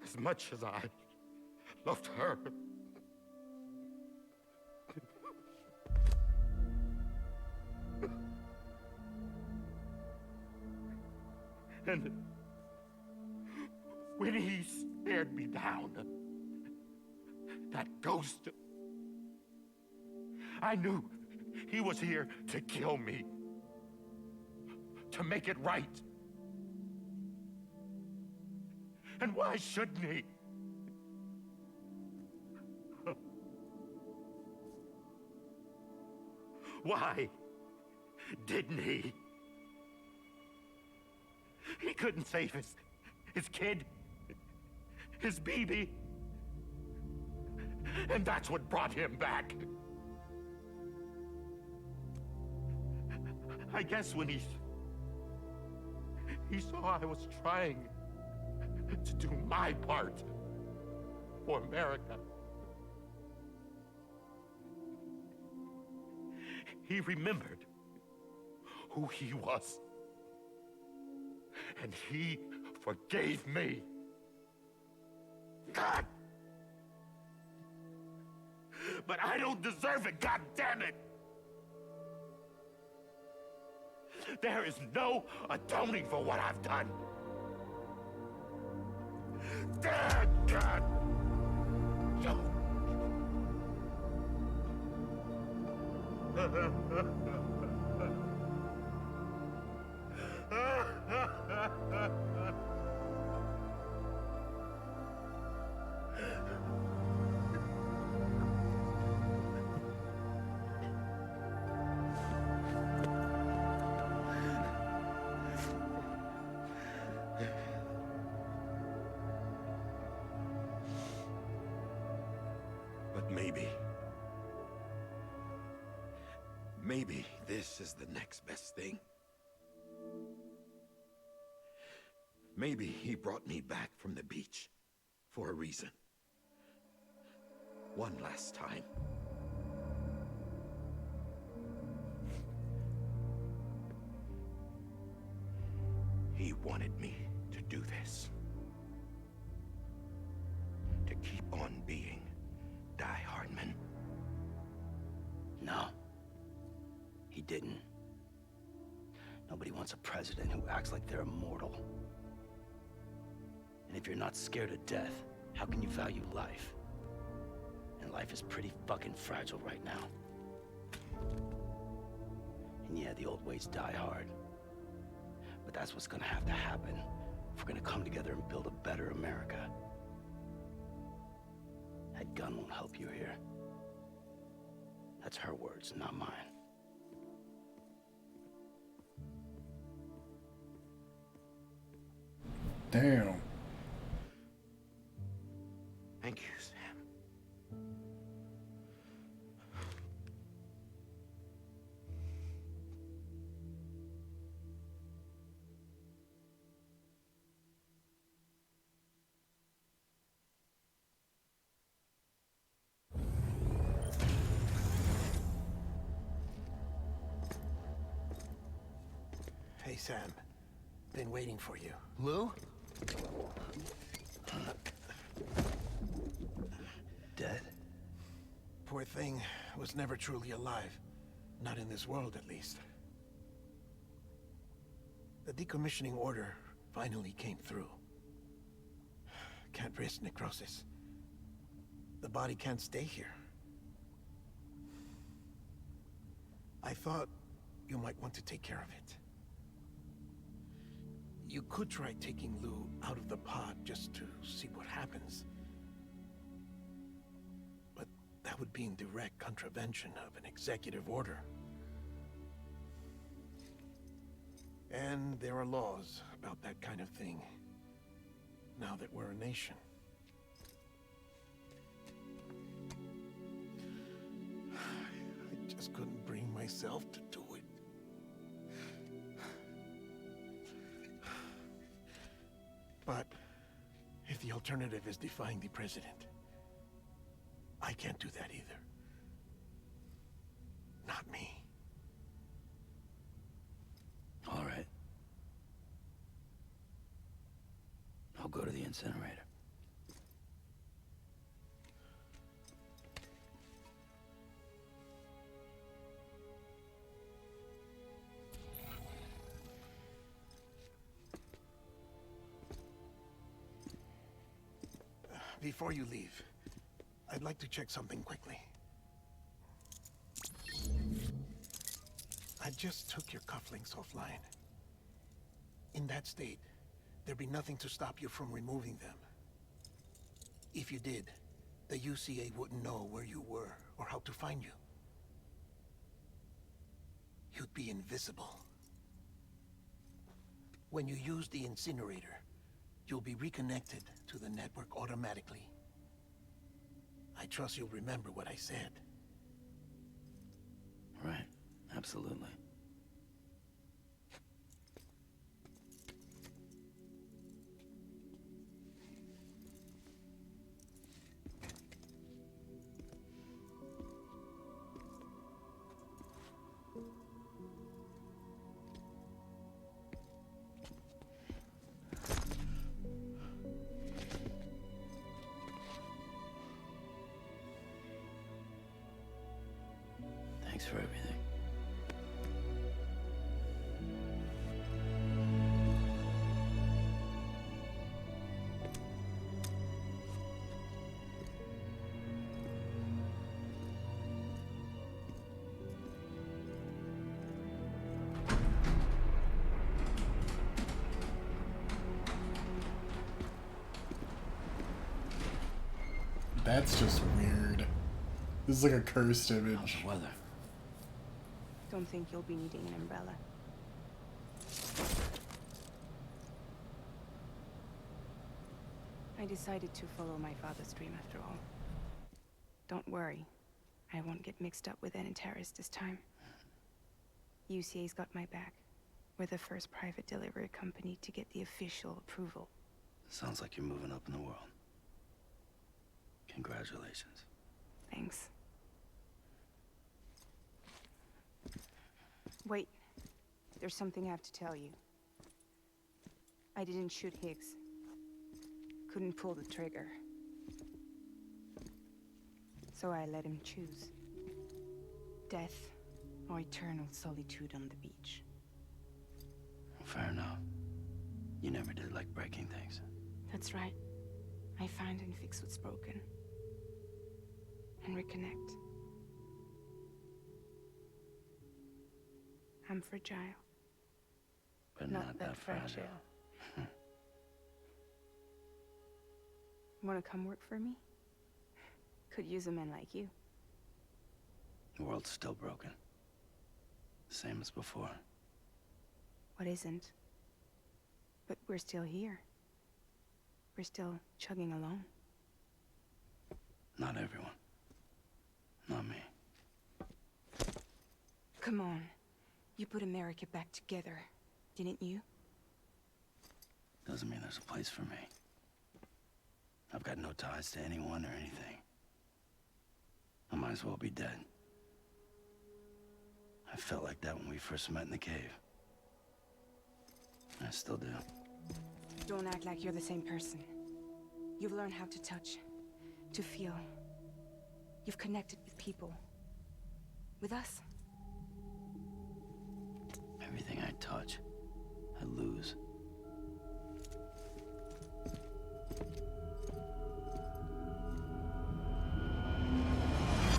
as much as I loved her. And when he stared me down, that ghost, I knew he was here to kill me, to make it right. And why shouldn't he? Why didn't he? He couldn't save his kid, his baby. And that's what brought him back. I guess when he saw I was trying to do my part for America, he remembered who he was. And he forgave me. God! But I don't deserve it, God damn it! There is no atoning for what I've done. God! No. But maybe this is the next best thing. Maybe he brought me back from the beach for a reason. One last time. He wanted me to do this. To keep on being Die Hardman. No. He didn't. Nobody wants a president who acts like they're immortal. And if you're not scared of death, how can you value life? And life is pretty fucking fragile right now. And yeah, the old ways die hard. But that's what's gonna have to happen if we're gonna come together and build a better America. That gun won't help you here. That's her words, not mine. Damn. Thank you, Sam. Hey, Sam. Been waiting for you. Lou? Dead? Poor thing was never truly alive. Not in this world, at least. The decommissioning order finally came through. Can't risk necrosis. The body can't stay here. I thought you might want to take care of it. You could try taking Lou out of the pod just to see what happens. But that would be in direct contravention of an executive order. And there are laws about that kind of thing, now that we're a nation. I just couldn't bring myself to do it. But if the alternative is defying the president, I can't do that either. Not me. All right. I'll go to the incinerator. Before you leave, I'd like to check something quickly. I just took your cufflinks offline. In that state, there'd be nothing to stop you from removing them. If you did, the UCA wouldn't know where you were or how to find you. You'd be invisible. When you use the incinerator, you'll be reconnected to the network automatically. I trust you'll remember what I said. Right. Absolutely. Thanks for everything. That's just weird. This is like a cursed How's image. the weather? Don't think you'll be needing an umbrella. I decided to follow my father's dream after all. Don't worry. I won't get mixed up with any terrorists this time. UCA's got my back. We're the first private delivery company to get the official approval. Sounds like you're moving up in the world. Congratulations. Thanks. Wait. There's something I have to tell you. I didn't shoot Higgs. Couldn't pull the trigger. So I let him choose. Death or eternal solitude on the beach. Fair enough. You never did like breaking things. That's right. I find and fix what's broken. And reconnect. I'm fragile. But not that fragile. Wanna come work for me? Could use a man like you. The world's still broken. Same as before. What isn't? But we're still here. We're still chugging along. Not everyone. Not me. Come on. You put America back together, didn't you? Doesn't mean there's a place for me. I've got no ties to anyone or anything. I might as well be dead. I felt like that when we first met in the cave. I still do. Don't act like you're the same person. You've learned how to touch, to feel. You've connected with people. With us. Everything I touch, I lose.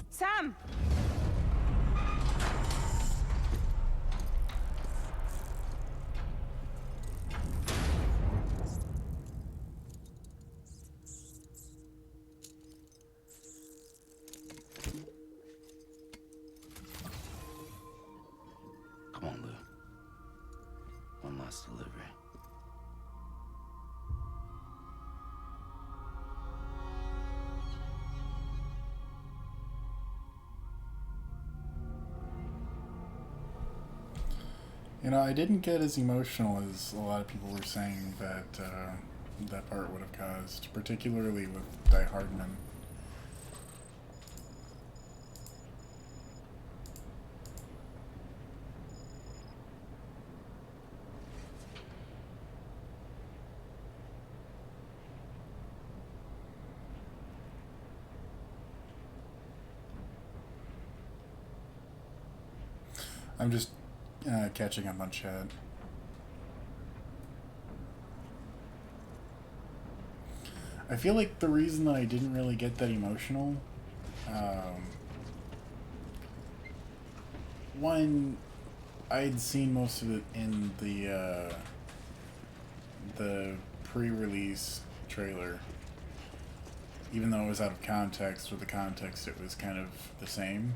Sam! Come on, Lou. One last delivery. You know, I didn't get as emotional as a lot of people were saying that that part would have caused, particularly with Die Hardman. I'm just catching up on chat. I feel like the reason that I didn't really get that emotional, one, I'd seen most of it in the pre-release trailer, even though it was out of context. With the context, it was kind of the same.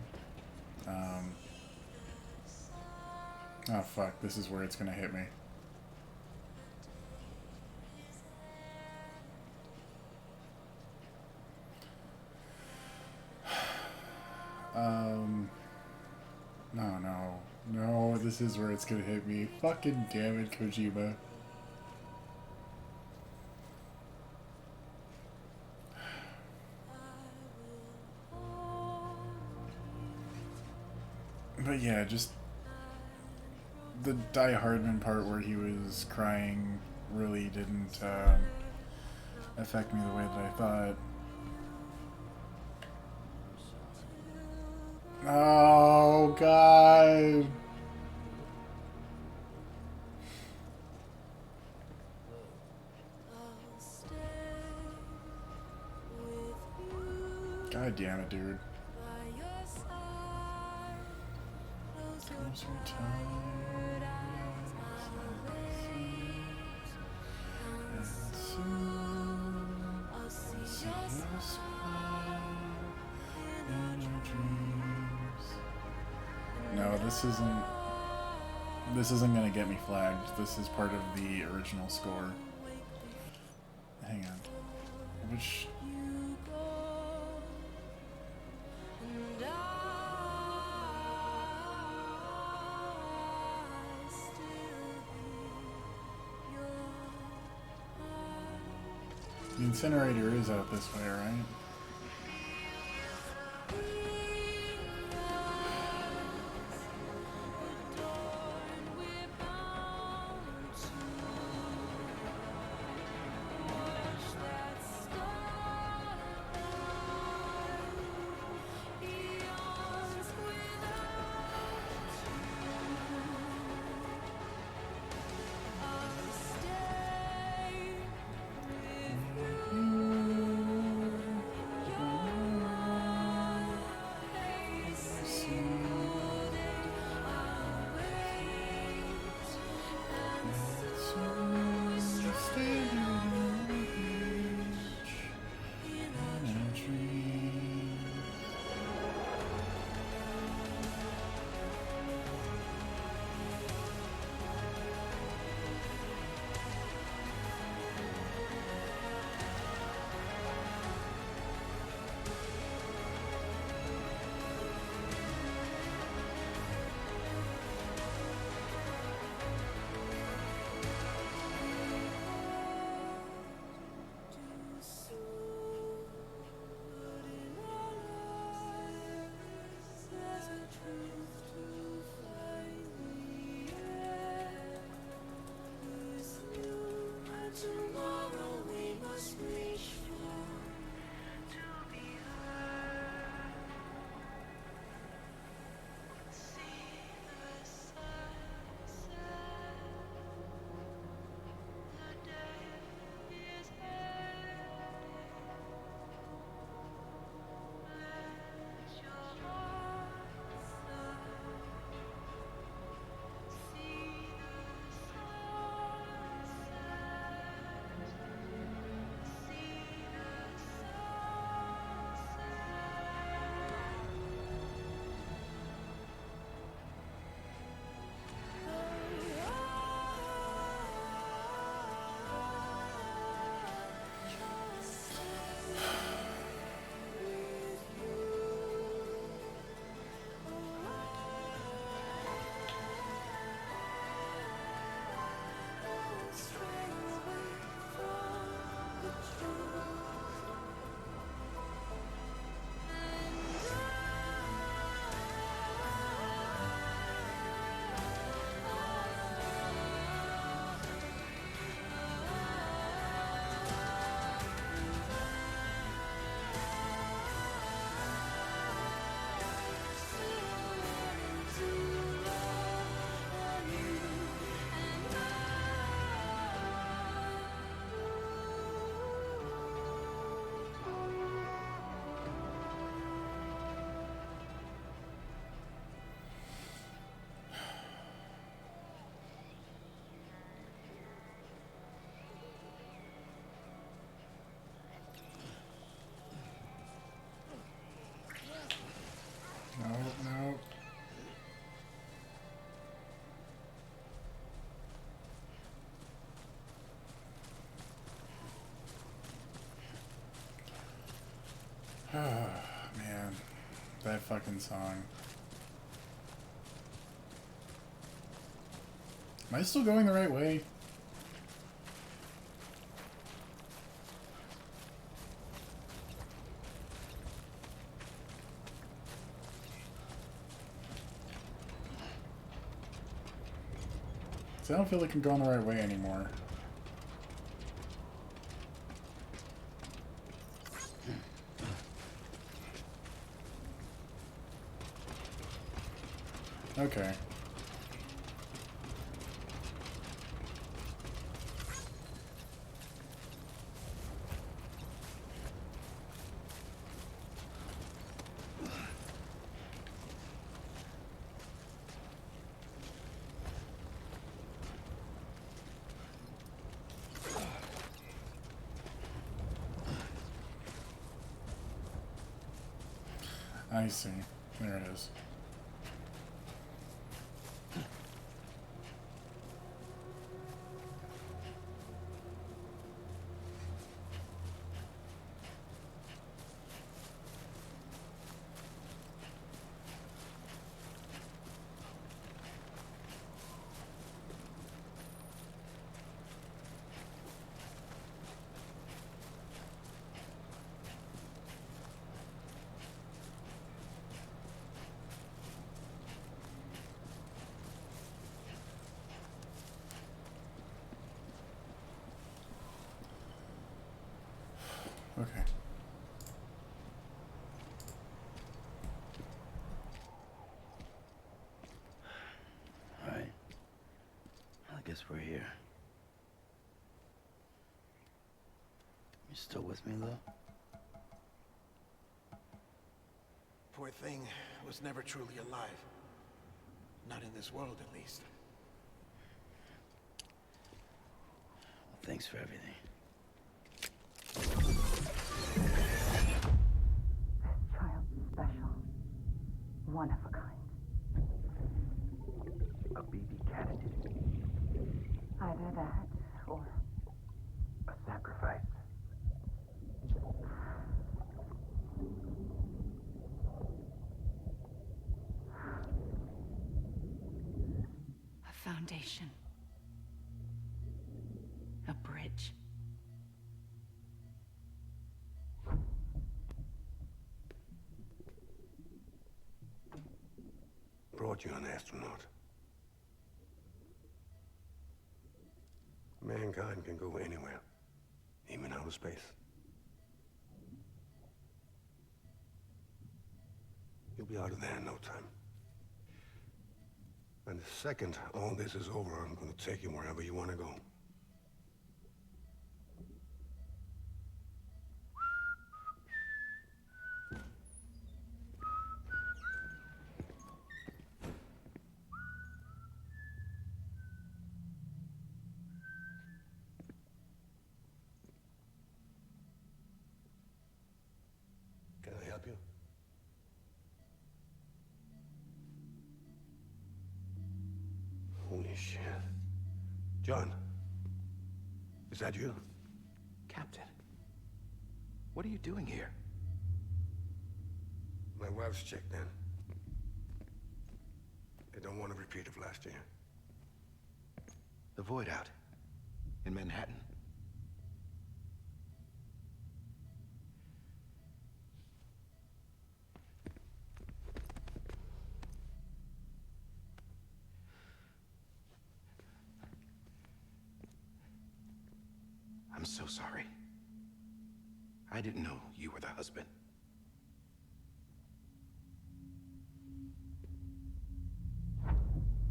Oh fuck, this is where it's gonna hit me. No, this is where it's gonna hit me. Fucking damn it, Kojima. But yeah, just the Die Hardman part where he was crying really didn't affect me the way that I thought. Oh, God. God damn it, dude. No, this isn't gonna get me flagged. This is part of the original score. Hang on. Which... The incinerator is out this way, right? Man, that fucking song. Am I still going the right way? I don't feel like I'm going the right way anymore. Okay. I see. There it is. Okay. All right. I guess we're here. You still with me, Lil? Poor thing was never truly alive. Not in this world, at least. Well, thanks for everything. Child's special. One of a kind. A BB candidate. Either that, or A sacrifice. a foundation. A bridge. Brought you an astronaut. Mankind can go anywhere, even outer space. You'll be out of there in no time. And the second all this is over, I'm gonna take you wherever you want to go. Can I help you? Holy shit. John, is that you? Captain, what are you doing here? My wife's checked in. They don't want a repeat of last year. The void out in Manhattan. I'm so sorry. I didn't know you were the husband.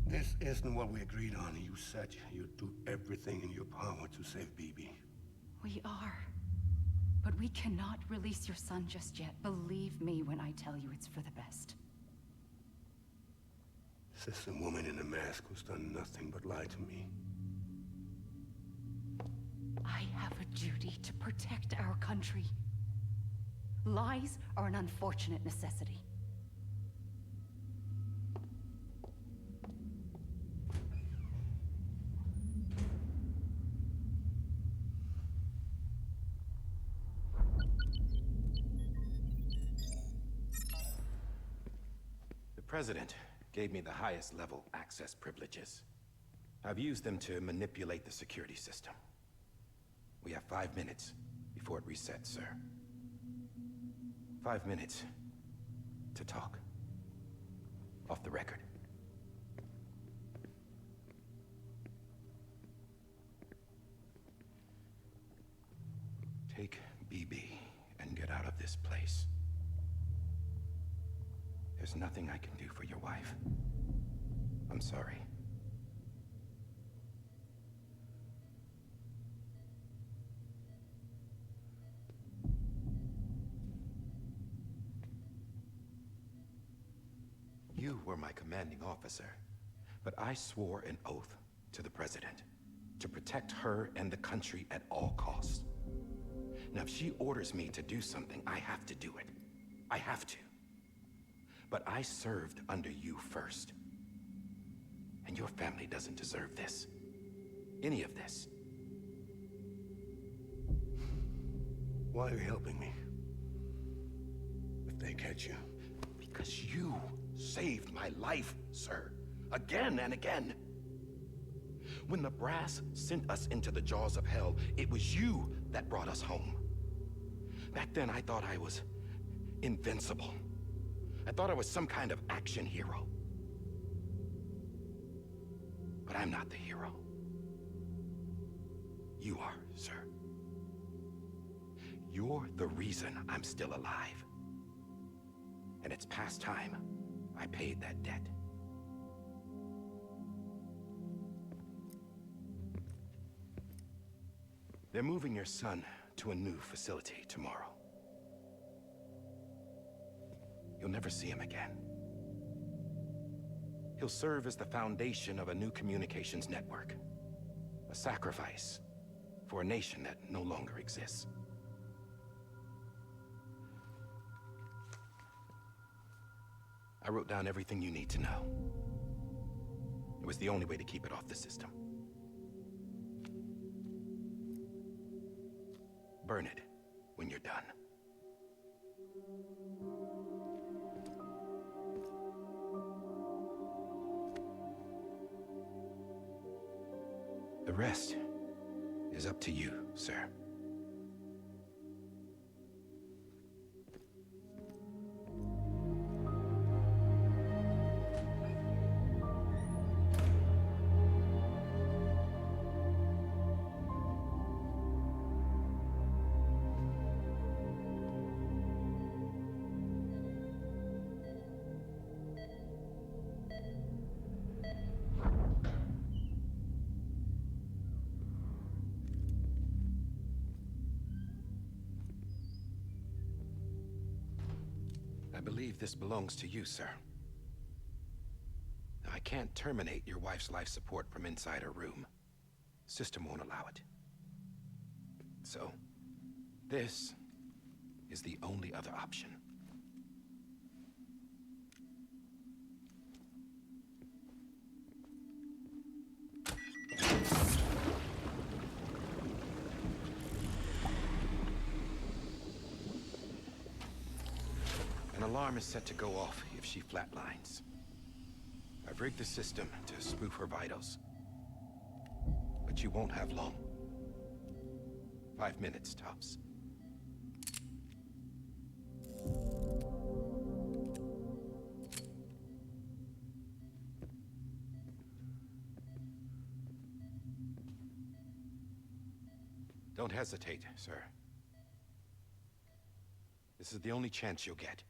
This isn't what we agreed on. You said you'd do everything in your power to save BB. We are. But we cannot release your son just yet. Believe me when I tell you it's for the best. This is a woman in a mask who's done nothing but lie to me. I have a duty to protect our country. Lies are an unfortunate necessity. President gave me the highest level access privileges. I've used them to manipulate the security system. We have 5 minutes before it resets, sir. 5 minutes to talk. Off the record. Take BB and get out of this place. There's nothing I can do for your wife. I'm sorry. You were my commanding officer, but I swore an oath to the President to protect her and the country at all costs. Now, if she orders me to do something, I have to do it. I have to. But I served under you first. And your family doesn't deserve this. Any of this. Why are you helping me? If they catch you. Because you saved my life, sir. Again and again. When the brass sent us into the jaws of hell, it was you that brought us home. Back then, I thought I was invincible. I thought I was some kind of action hero. But I'm not the hero. You are, sir. You're the reason I'm still alive. And it's past time I paid that debt. They're moving your son to a new facility tomorrow. You'll never see him again. He'll serve as the foundation of a new communications network. A sacrifice for a nation that no longer exists. I wrote down everything you need to know. It was the only way to keep it off the system. Burn it when you're done. The rest is up to you, sir. I believe this belongs to you, sir. Now, I can't terminate your wife's life support from inside her room. System won't allow it. So, this is the only other option. An alarm is set to go off if she flatlines. I've rigged the system to spoof her vitals. But you won't have long. 5 minutes, tops. Don't hesitate, sir. This is the only chance you'll get.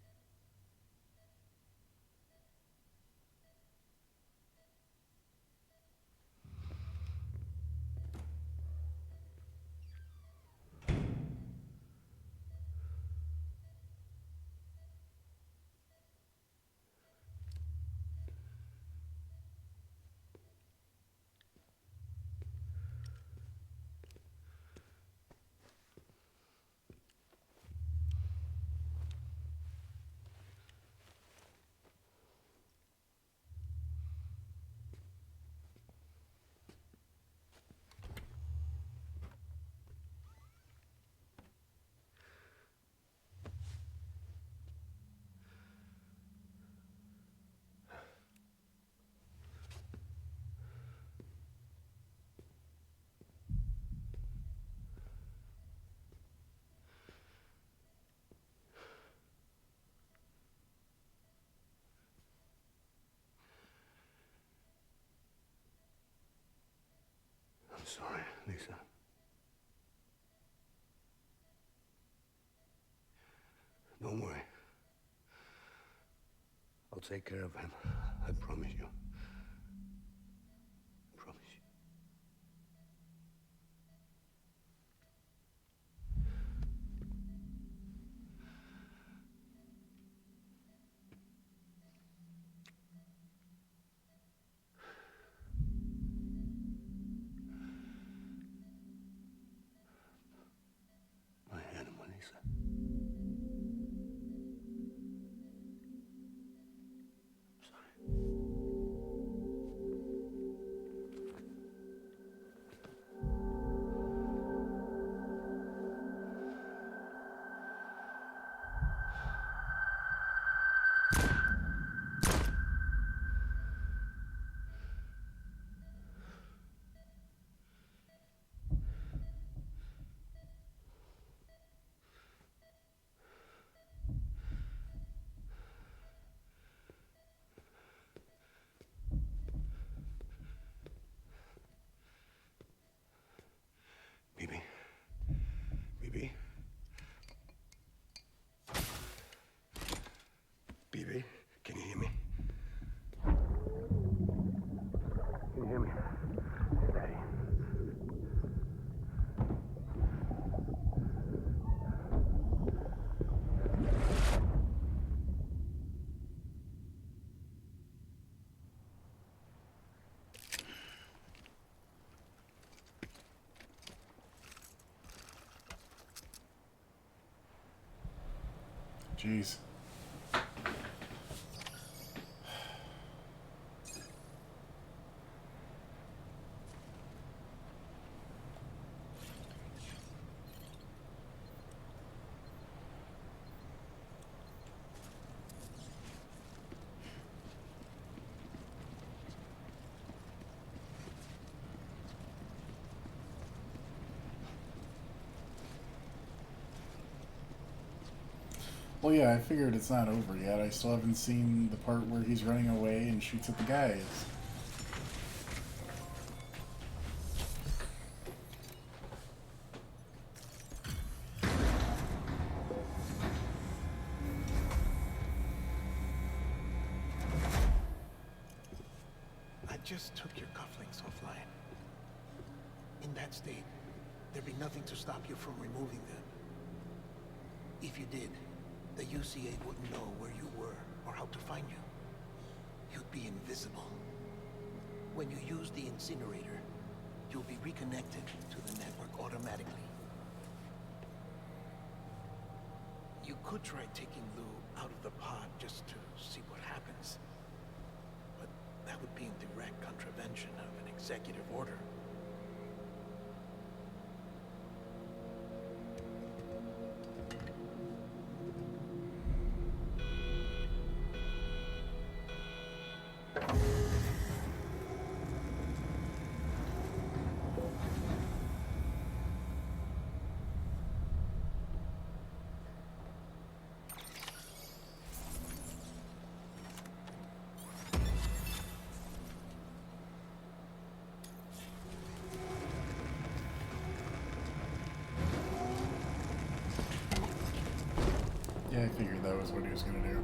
sorry, Lisa. Don't worry. I'll take care of him. I promise you. I promise you. My animal, Lisa. Bibi. Bibi. Bibi, can you hear me? Can you hear me? Daddy. Jeez. Well, yeah, I figured it's not over yet. I still haven't seen the part where he's running away and shoots at the guys. I just took your cufflinks offline. In that state, there'd be nothing to stop you from removing them. If you did, the UCA wouldn't know where you were or how to find you. You'd be invisible. When you use the incinerator, you'll be reconnected to the network automatically. You could try taking Lou out of the pod just to see what happens. But that would be in direct contravention of an executive order. Yeah, I figured that was what he was gonna do.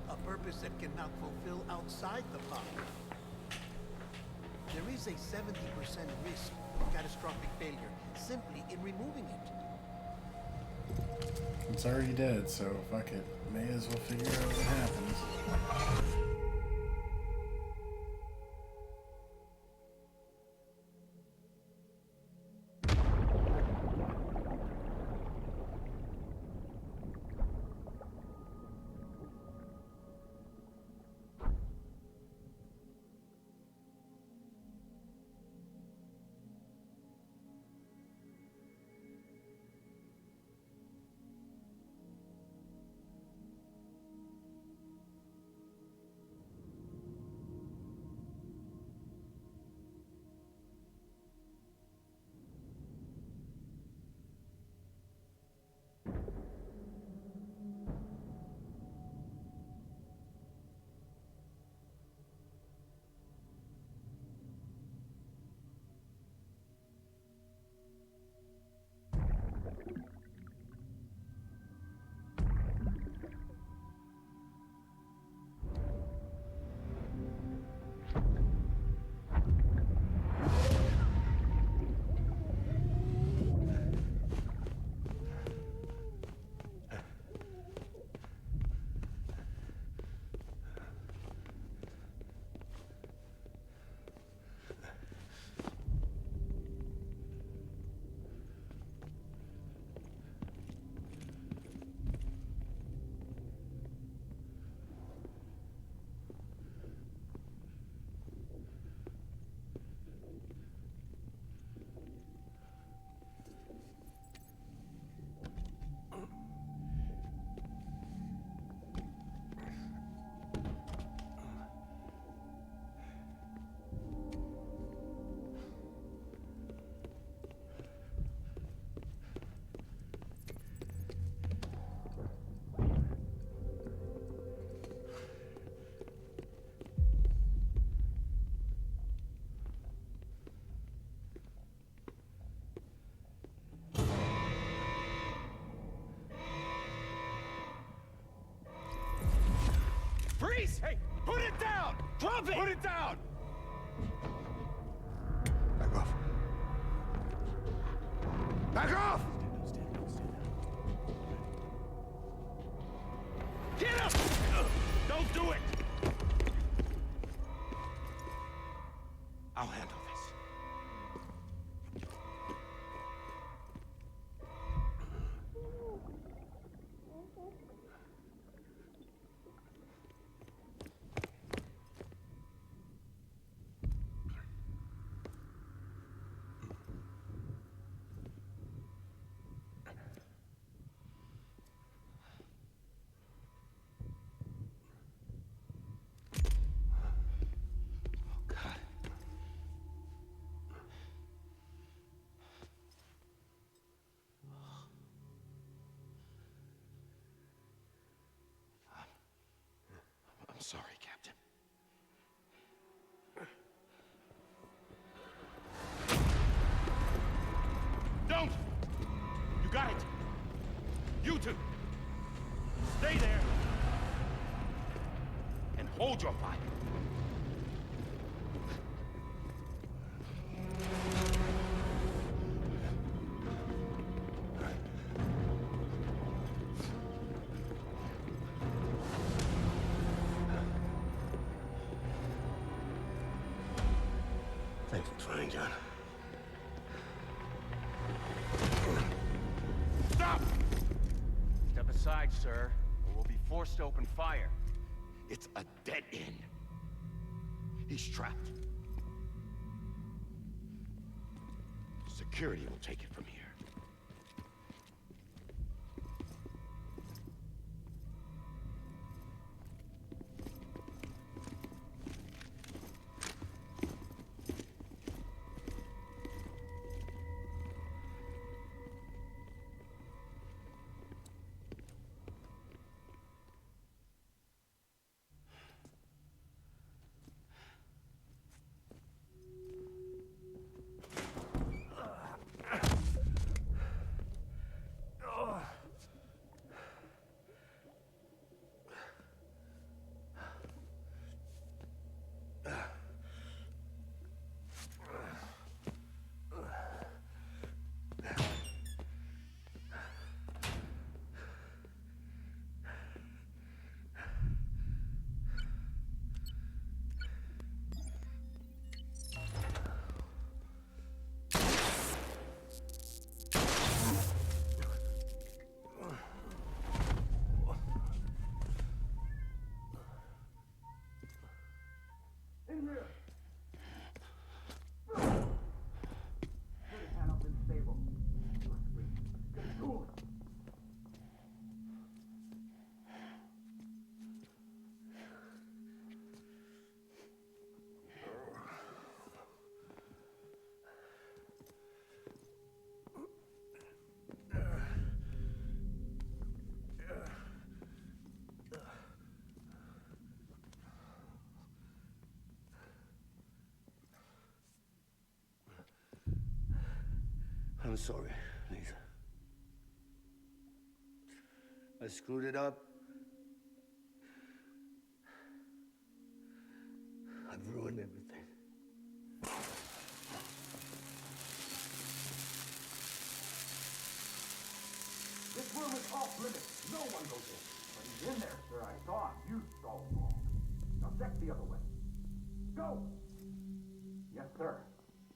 A purpose that cannot fulfill outside the pod. There is a 70% risk of catastrophic failure simply in removing it. It's already dead, so fuck it. May as well figure out what happens. Put it down! Drop it! Put it down! Back off. Back off! Get him! Don't do it! I'll handle this. I'm sorry, Captain. Don't! You got it! You two! Stay there! And hold your fire! Thanks for trying, John. Stop! Step aside, sir, or we'll be forced to open fire. It's a dead end. He's trapped. Security will take it from here. I'm sorry, Lisa. I screwed it up. I've ruined everything. This room is off limits. No one goes in. But he's in there, sir. I saw him. You saw him wrong. Now check the other way. Go! Yes, sir.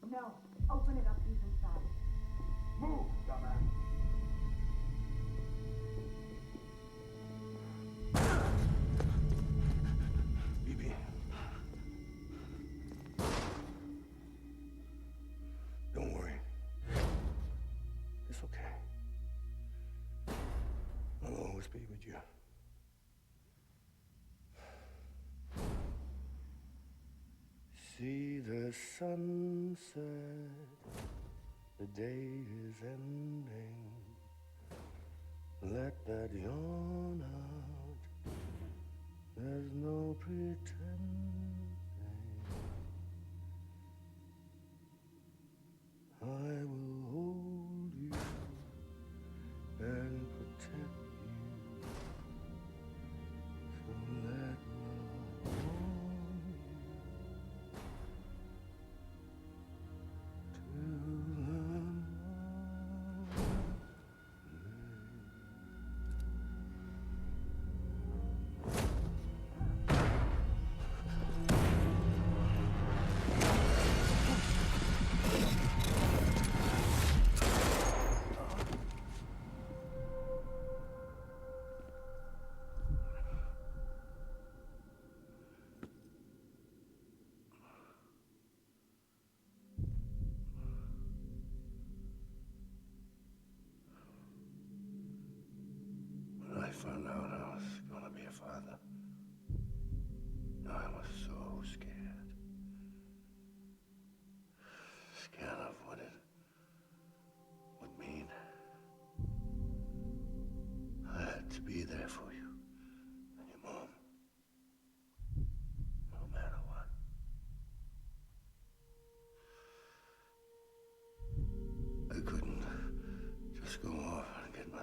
No. Open it up even inside. Move, dumbass. BB. Don't worry. It's okay. I'll always be with you. See the sunset, the day is ending. Let that yawn out, there's no pretending. I will hold you and protect you. So let my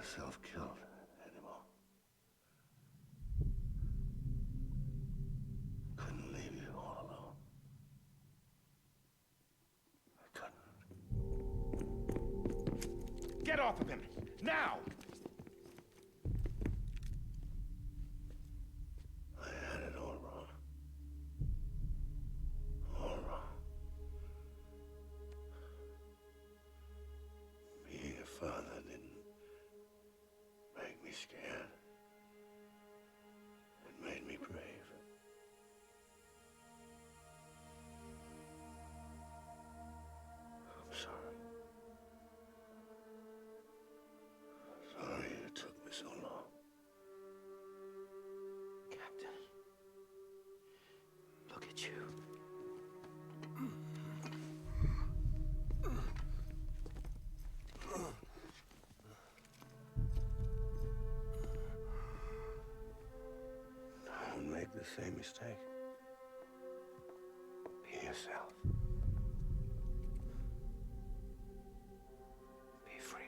myself killed anymore. Couldn't leave you all alone. I couldn't. Get off of him! Now! I had it all wrong. All wrong. Being a father didn't make me scared. It made me brave. I'm sorry. Sorry it took me so long. Captain, look at you. Don't make the same mistake. Be yourself. Be free.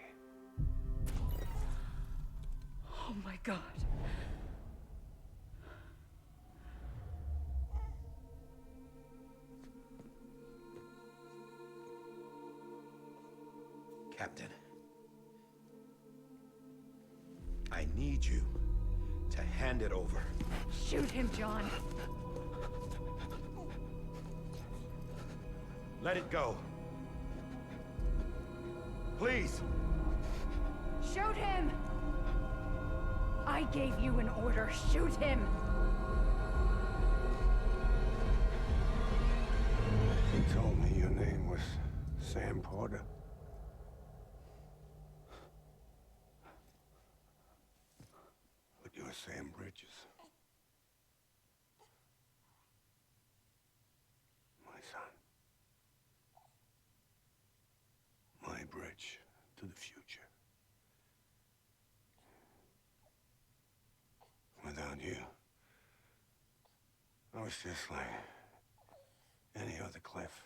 Oh my God. Captain, I need you to hand it over. Shoot him, John. Let it go. Please. Shoot him! I gave you an order. Shoot him! You told me your name was Sam Porter. But you're Sam Bridges. My son. My bridge to the future. Without you, I was just like any other Cliff.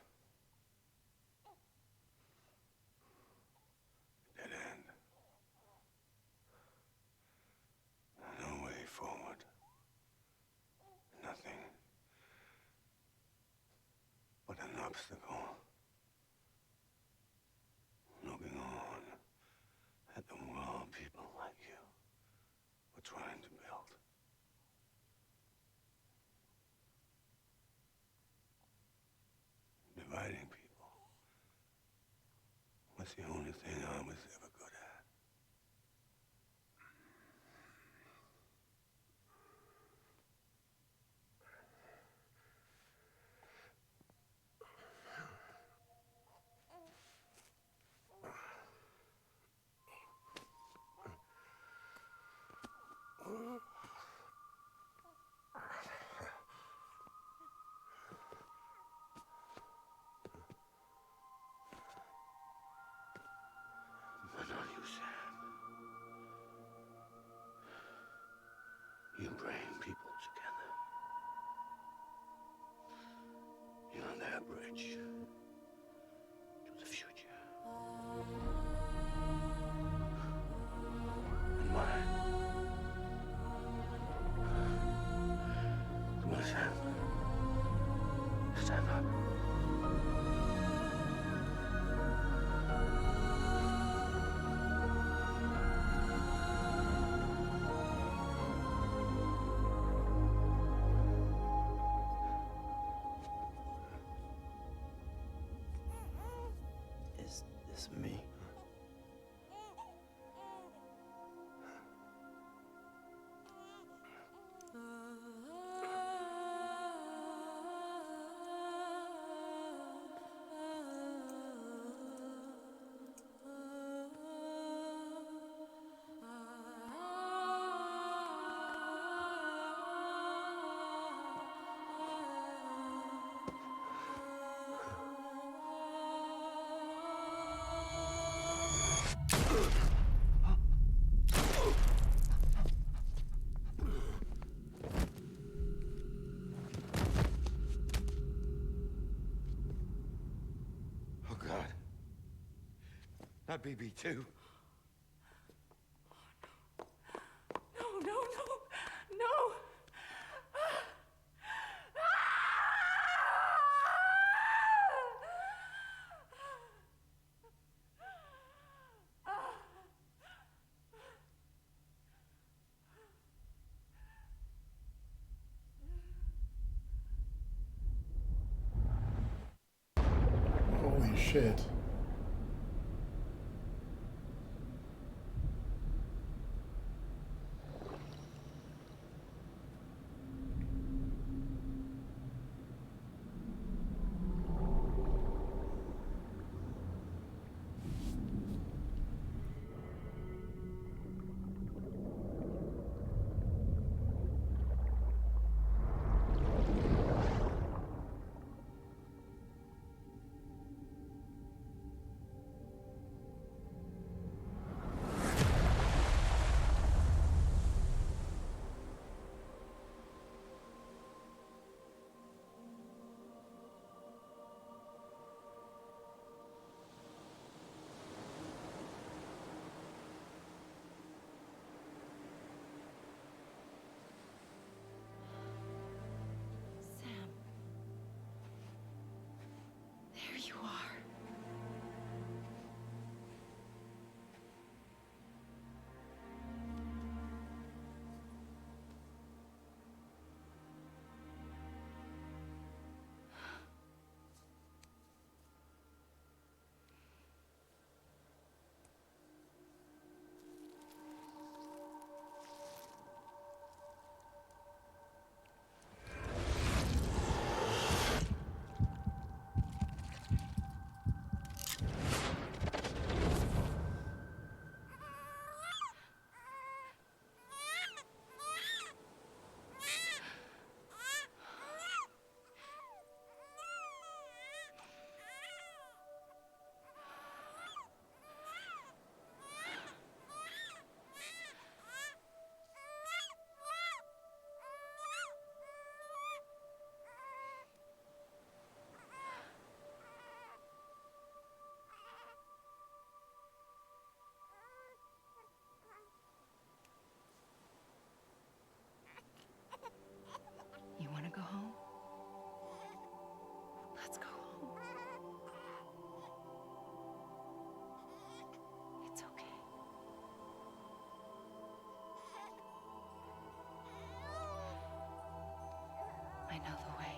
Dead end. No way forward. Nothing but an obstacle. Looking on at the world people like you were trying to build. Dividing people was the only thing I was ever good at. But not you, Sam. You bring people together. You're their bridge to the future. And mine. Come on, Sam. Stand up. Is this me? Oh, God. Not BB2. shit. Sam. There you are. You want to go home? Let's go home. It's okay. I know the way.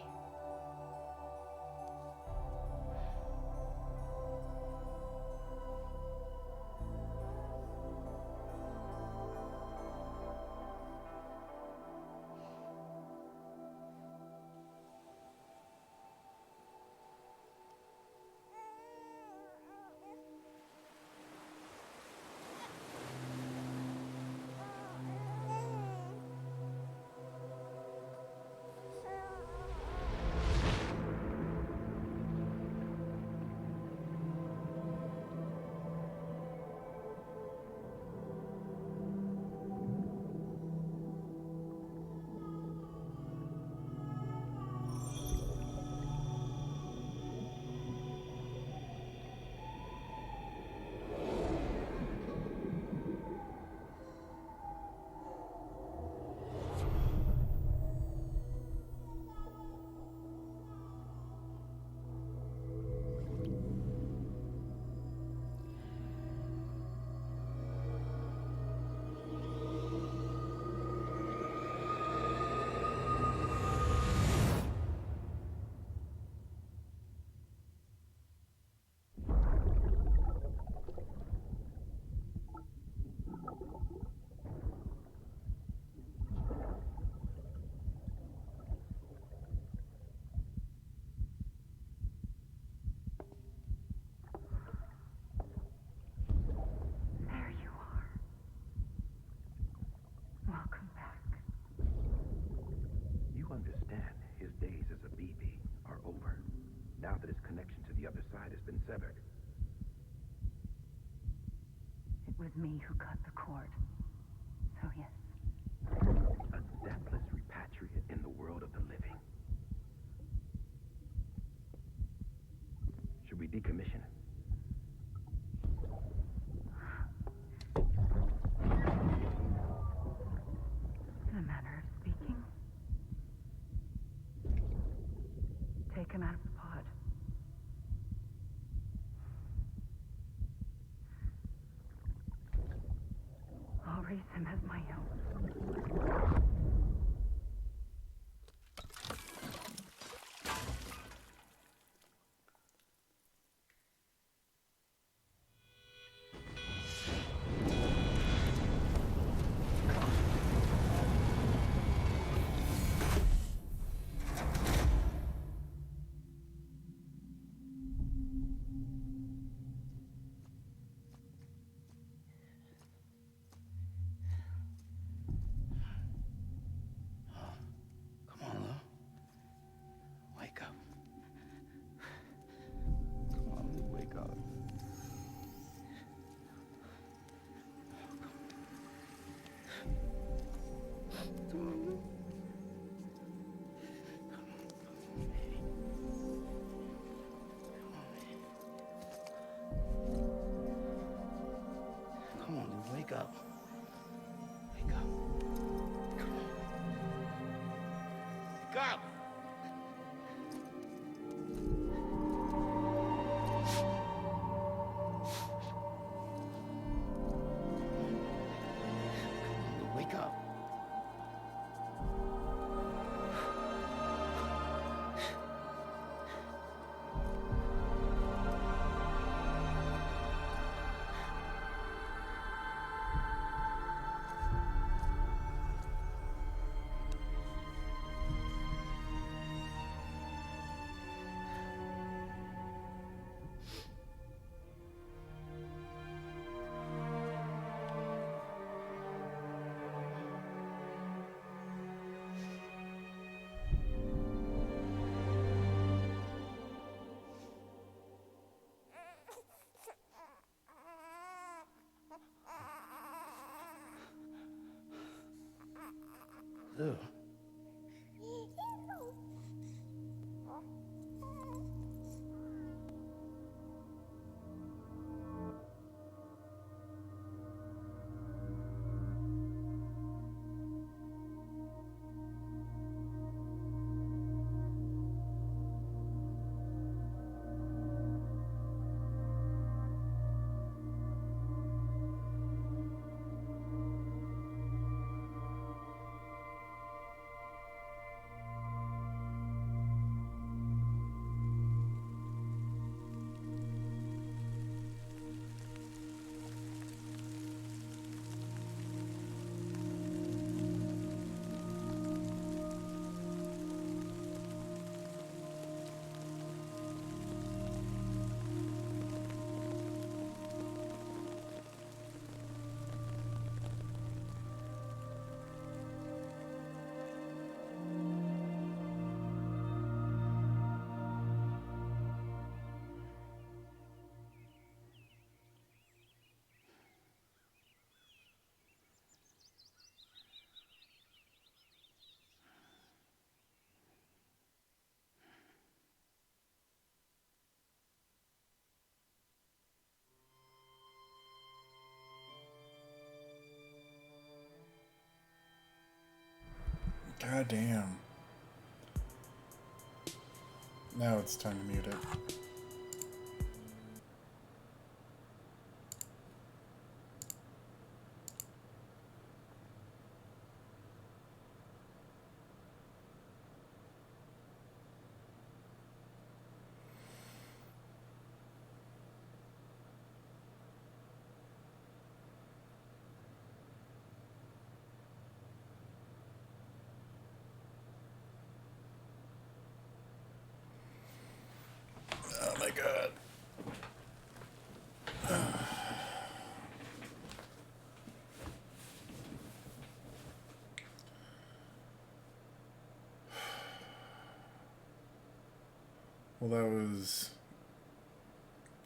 There you are. Welcome back. You understand his days as a BB are over, now that his connection to the other side has been severed. It was me who cut the cord. So yes. A deathless repatriate in the world of the living. Should we decommission it? In a manner of speaking. Take him out of the pod. I'll raise him as my own. Wake up. Wake up. Come on. Wake up! Wake up. Lou. God damn. Now it's time to mute it. Oh my god. Well, that was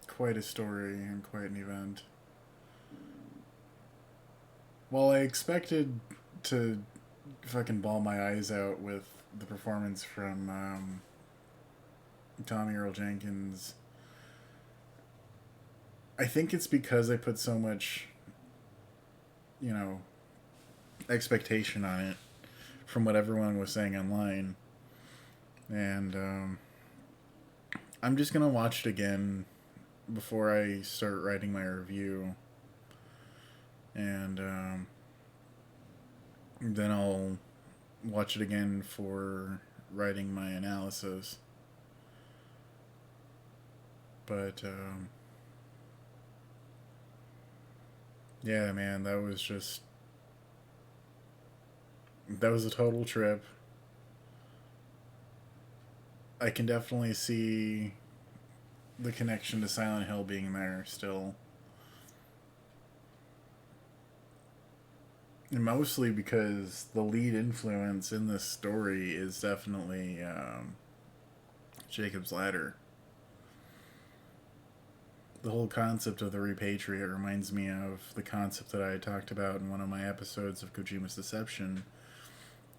quite a story and quite an event. Well, I expected to fucking bawl my eyes out with the performance from Tommy Earl Jenkins. I think it's because I put so much, expectation on it from what everyone was saying online. And I'm just going to watch it again before I start writing my review. And then I'll watch it again for writing my analysis. But yeah, man, that was a total trip. I can definitely see the connection to Silent Hill being there still. And mostly because the lead influence in this story is definitely Jacob's Ladder. The whole concept of the Repatriate reminds me of the concept that I talked about in one of my episodes of Kojima's Deception,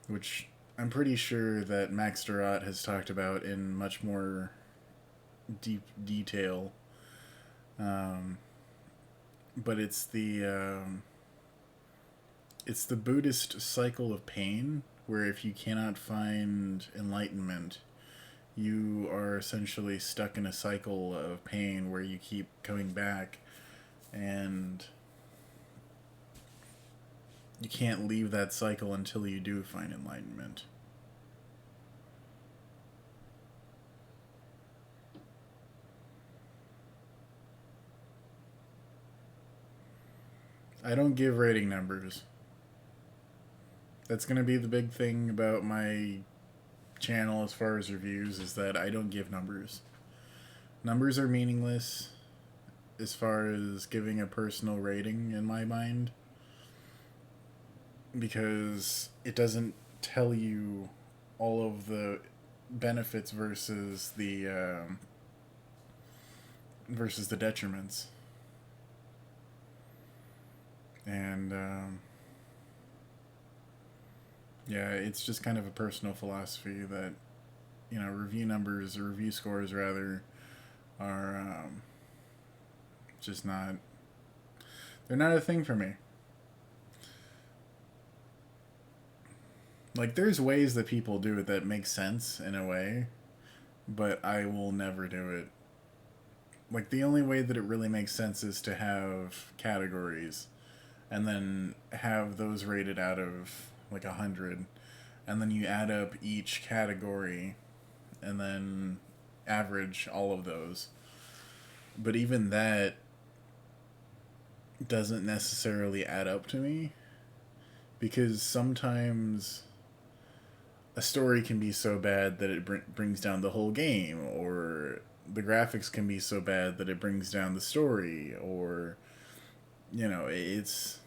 which I'm pretty sure that Max Durrott has talked about in much more deep detail. But it's the it's the Buddhist cycle of pain, where if you cannot find enlightenment, you are essentially stuck in a cycle of pain where you keep coming back, and you can't leave that cycle until you do find enlightenment. I don't give rating numbers. That's going to be the big thing about my channel as far as reviews, is that I don't give numbers. Numbers are meaningless as far as giving a personal rating in my mind, because it doesn't tell you all of the benefits versus the detriments. And yeah, it's just kind of a personal philosophy that, you know, review numbers, or review scores rather, are just not, they're not a thing for me. Like, there's ways that people do it that make sense in a way, but I will never do it. Like, the only way that it really makes sense is to have categories, and then have those rated out of like 100, and then you add up each category and then average all of those. But even that doesn't necessarily add up to me, because sometimes a story can be so bad that it brings down the whole game, or the graphics can be so bad that it brings down the story, or, you know, it's...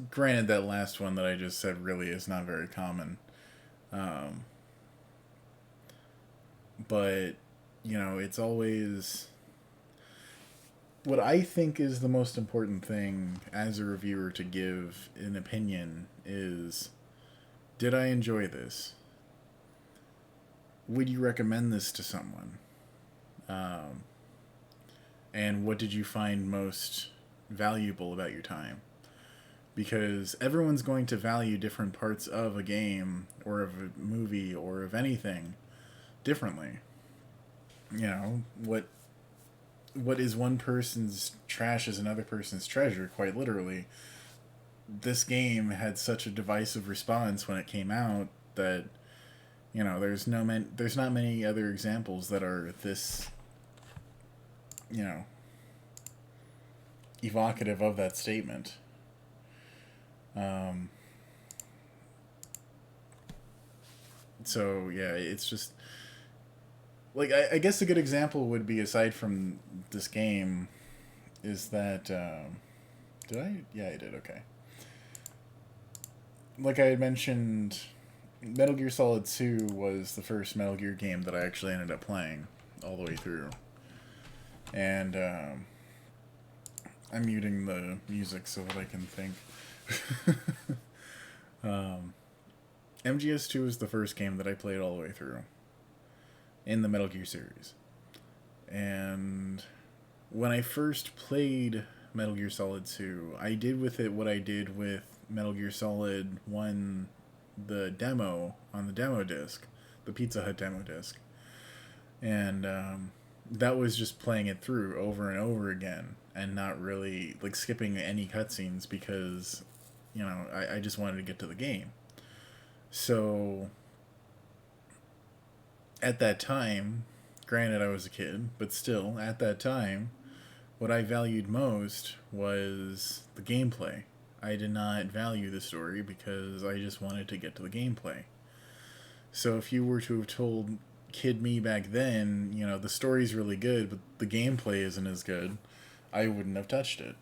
Granted, that last one that I just said really is not very common. But, you know, it's always... What I think is the most important thing as a reviewer to give an opinion is, did I enjoy this? Would you recommend this to someone? And what did you find most valuable about your time? Because everyone's going to value different parts of a game, or of a movie, or of anything differently. You know, what is one person's trash is another person's treasure, quite literally. This game had such a divisive response when it came out that, you know, there's not many other examples that are this, you know, evocative of that statement. So yeah, it's just like, I guess a good example would be, aside from this game, is that did I? Yeah, I did. Okay. Like I had mentioned, Metal Gear Solid 2 was the first Metal Gear game that I actually ended up playing all the way through. And I'm muting the music so that I can think. MGS2 is the first game that I played all the way through in the Metal Gear series. And when I first played Metal Gear Solid 2, I did with it what I did with Metal Gear Solid 1, the demo on the demo disc, the Pizza Hut demo disc. And that was just playing it through over and over again, and not really like skipping any cutscenes, because, you know, I just wanted to get to the game. So at that time, granted I was a kid, but still, at that time, what I valued most was the gameplay. I did not value the story, because I just wanted to get to the gameplay. So if you were to have told kid me back then, you know, the story's really good, but the gameplay isn't as good, I wouldn't have touched it.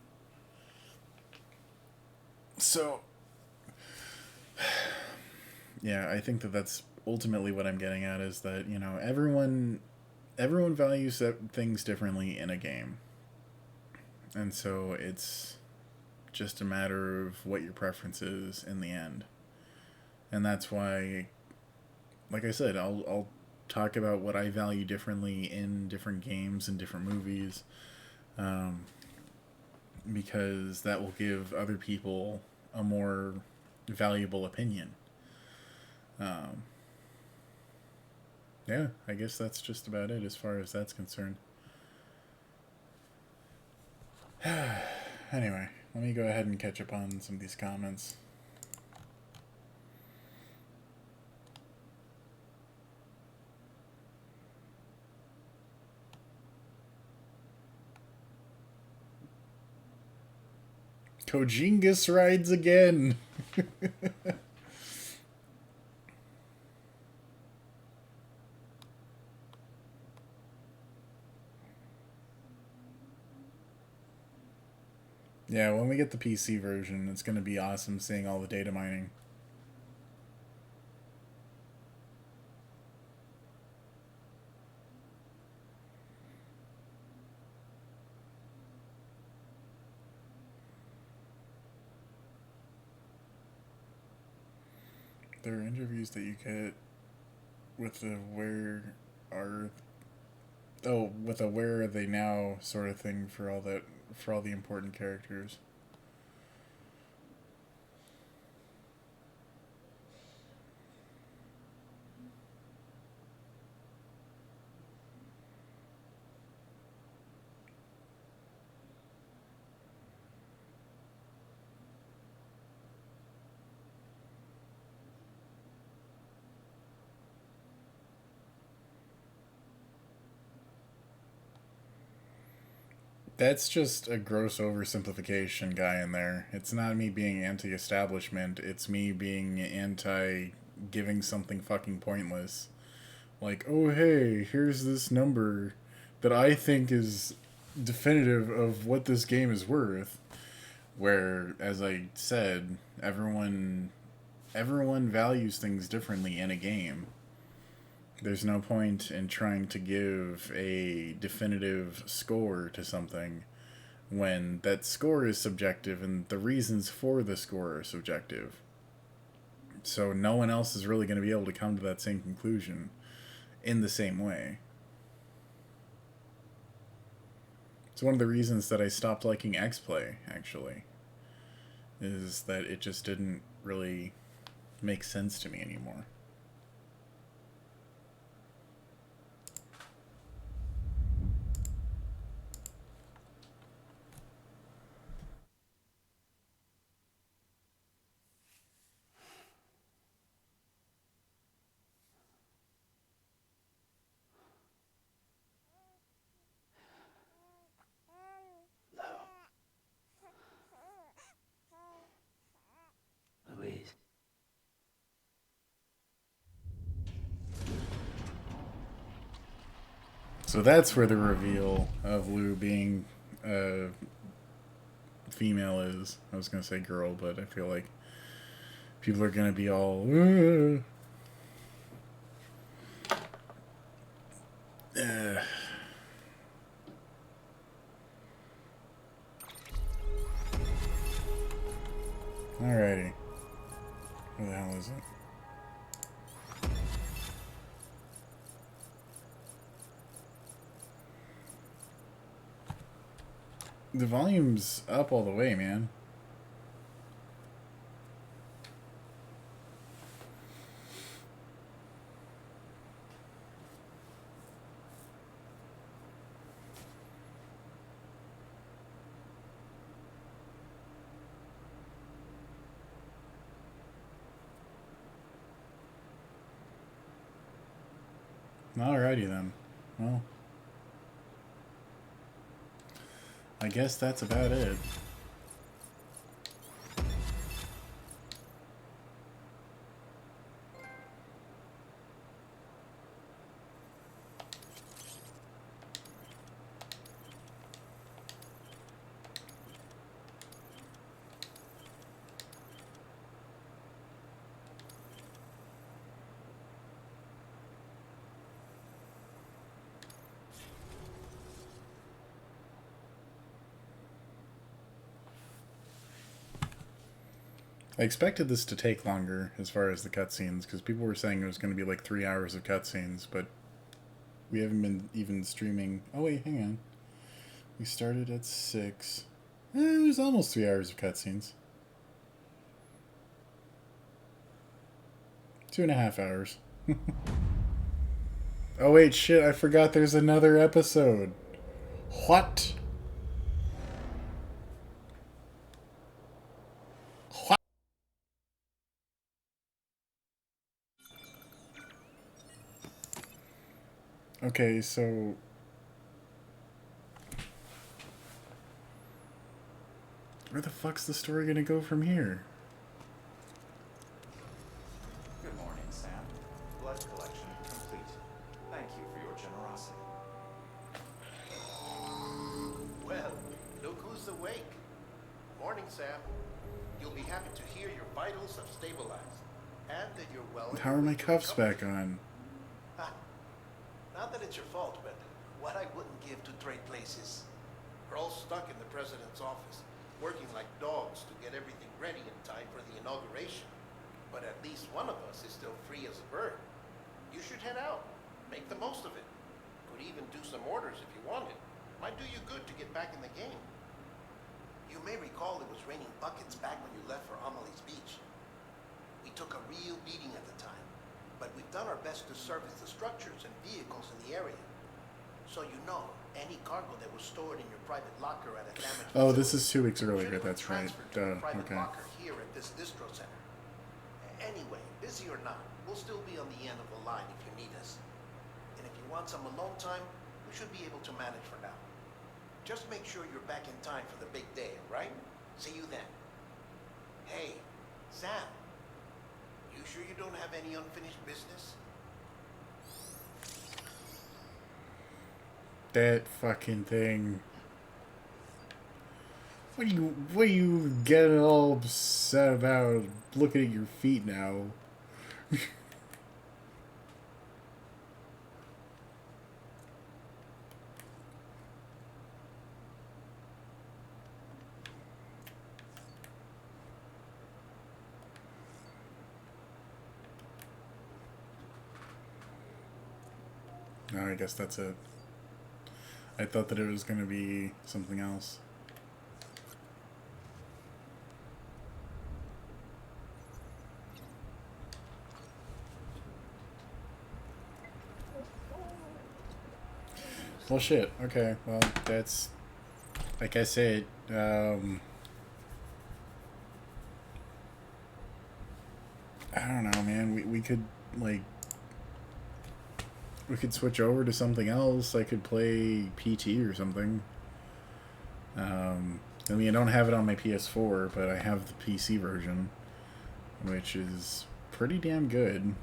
So, yeah, I think that that's ultimately what I'm getting at, is that, you know, everyone values things differently in a game. And so it's just a matter of what your preference is in the end. And that's why, like I said, I'll talk about what I value differently in different games and different movies, because that will give other people a more valuable opinion. Yeah, I guess that's just about it as far as that's concerned. Anyway, let me go ahead and catch up on some of these comments. Kojingus rides again! Yeah, when we get the PC version, it's going to be awesome seeing all the data mining. There are interviews that you get with the where are they now sort of thing for all the important characters. That's just a gross oversimplification guy in there. It's not me being anti-establishment, it's me being anti-giving something fucking pointless. Like, oh hey, here's this number that I think is definitive of what this game is worth. Where, as I said, everyone values things differently in a game. There's no point in trying to give a definitive score to something when that score is subjective and the reasons for the score are subjective. So no one else is really going to be able to come to that same conclusion in the same way. It's one of the reasons that I stopped liking X-Play, actually, is that it just didn't really make sense to me anymore. Louise. So that's where the reveal of Lou being female is. I was going to say girl, but I feel like people are going to be all... Alrighty. Where the hell is it? The volume's up all the way, man. Alrighty then. Well, I guess that's about it. I expected this to take longer as far as the cutscenes, because people were saying it was going to be like 3 hours of cutscenes, but we haven't been even streaming. Oh wait, hang on. We started at 6. It was almost 3 hours of cutscenes. 2.5 hours. Oh wait, shit, I forgot there's another episode. What? What? Okay, so... where the fuck's the story gonna go from here? Good morning, Sam. Blood collection complete. Thank you for your generosity. Well, look who's awake. Morning, Sam. You'll be happy to hear your vitals have stabilized, and that you're well. How are my cuffs back on? Not that it's your fault, but what I wouldn't give to trade places. We're all stuck in the president's office, working like dogs to get everything ready in time for the inauguration. But at least one of us is still free as a bird. You should head out. Make the most of it. Could even do some orders if you wanted. Might do you good to get back in the game. You may recall it was raining buckets back when you left for Amelie's Beach. We took a real beating at the time, but we've done our best to service the structures and vehicles in the area. So you know, any cargo that was stored in your private locker at a damaged Oh, this is 2 weeks earlier, that's right. Duh, private okay. locker here at this distro center. Anyway, busy or not, we'll still be on the end of the line if you need us. And if you want some alone time, we should be able to manage for now. Just make sure you're back in time for the big day, right? See you then. Hey, Sam. You sure you don't have any unfinished business? That fucking thing. What are you getting all upset about? Looking at your feet now. No, I guess that's it. I thought that it was going to be something else. Well, shit. Okay, well, that's... like I said, I don't know, man. We could, like... we could switch over to something else. I could play PT or something. I mean, I don't have it on my PS4, but I have the PC version, which is pretty damn good.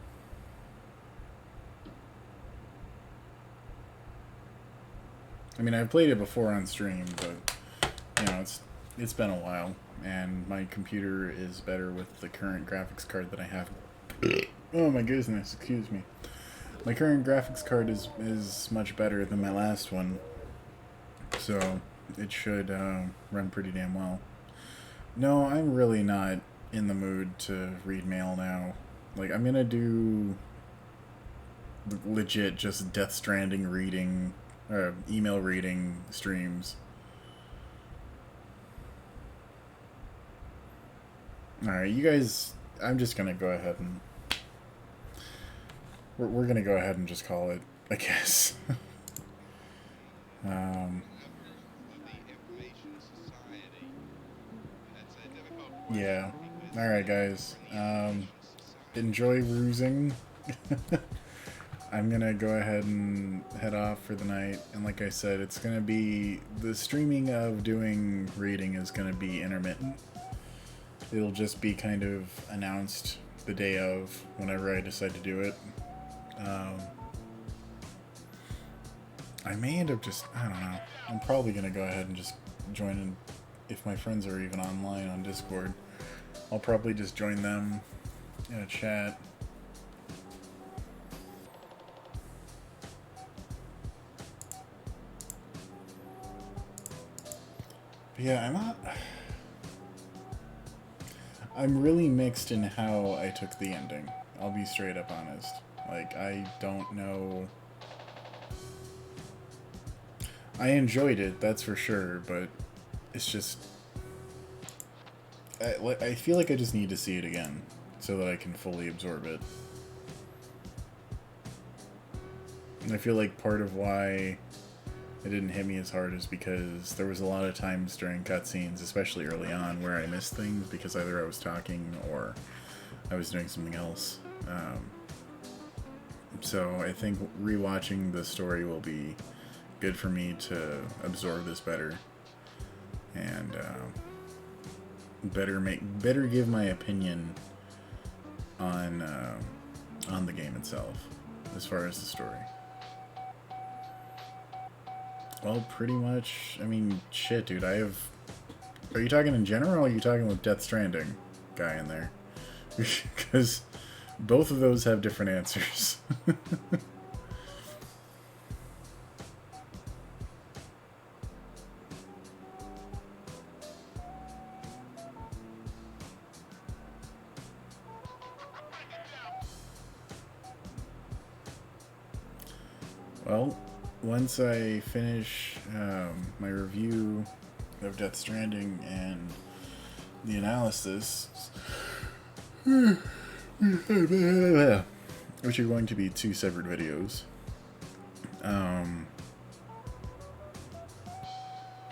I mean, I've played it before on stream, but, you know, it's been a while, and my computer is better with the current graphics card that I have. Oh my goodness, excuse me. My current graphics card is much better than my last one, so it should run pretty damn well. No, I'm really not in the mood to read mail now. Like, I'm gonna do legit just Death Stranding reading, email reading streams. Alright, you guys, I'm just gonna go ahead and... We're gonna go ahead and just call it, I guess. Yeah. Alright, guys. Enjoy rusing. I'm gonna go ahead and head off for the night. And like I said, it's gonna be... the streaming of doing reading is gonna be intermittent. It'll just be kind of announced the day of, whenever I decide to do it. I may end up just... I don't know. I'm probably gonna go ahead and just join in, if my friends are even online on Discord. I'll probably just join them in a chat. But yeah, I'm really mixed in how I took the ending. I'll be straight up honest. Like, I don't know... I enjoyed it, that's for sure, but it's just... I feel like I just need to see it again so that I can fully absorb it. And I feel like part of why it didn't hit me as hard is because there was a lot of times during cutscenes, especially early on, where I missed things because either I was talking or I was doing something else. So I think rewatching the story will be good for me to absorb this better and better give my opinion on the game itself as far as the story. Well, pretty much. I mean, shit, dude. Are you talking in general, or are you talking with Death Stranding guy in there? Because both of those have different answers. Well, once I finish my review of Death Stranding and the analysis, which are going to be 2 separate videos,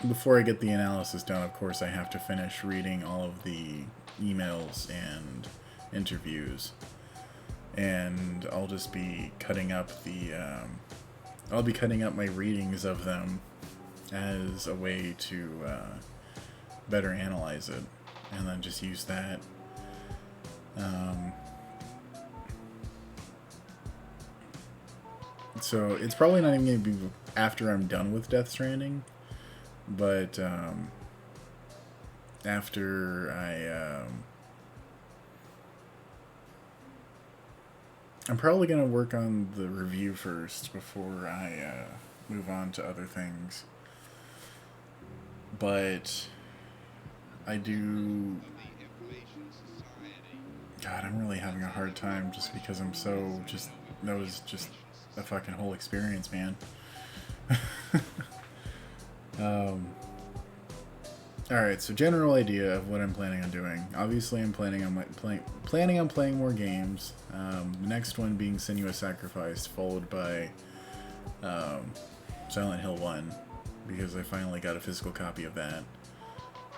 before I get the analysis done, of course, I have to finish reading all of the emails and interviews, and I'll just be cutting up I'll be cutting up my readings of them as a way to better analyze it, and then just use that. So it's probably not even going to be after I'm done with Death Stranding, but after I'm probably going to work on the review first before I move on to other things. But I do... God, I'm really having a hard time just because I'm so just... That was just a fucking whole experience, man. Alright, so general idea of what I'm planning on doing. Obviously, I'm planning on playing more games. The next one being Senua's Sacrifice, followed by Silent Hill 1, because I finally got a physical copy of that.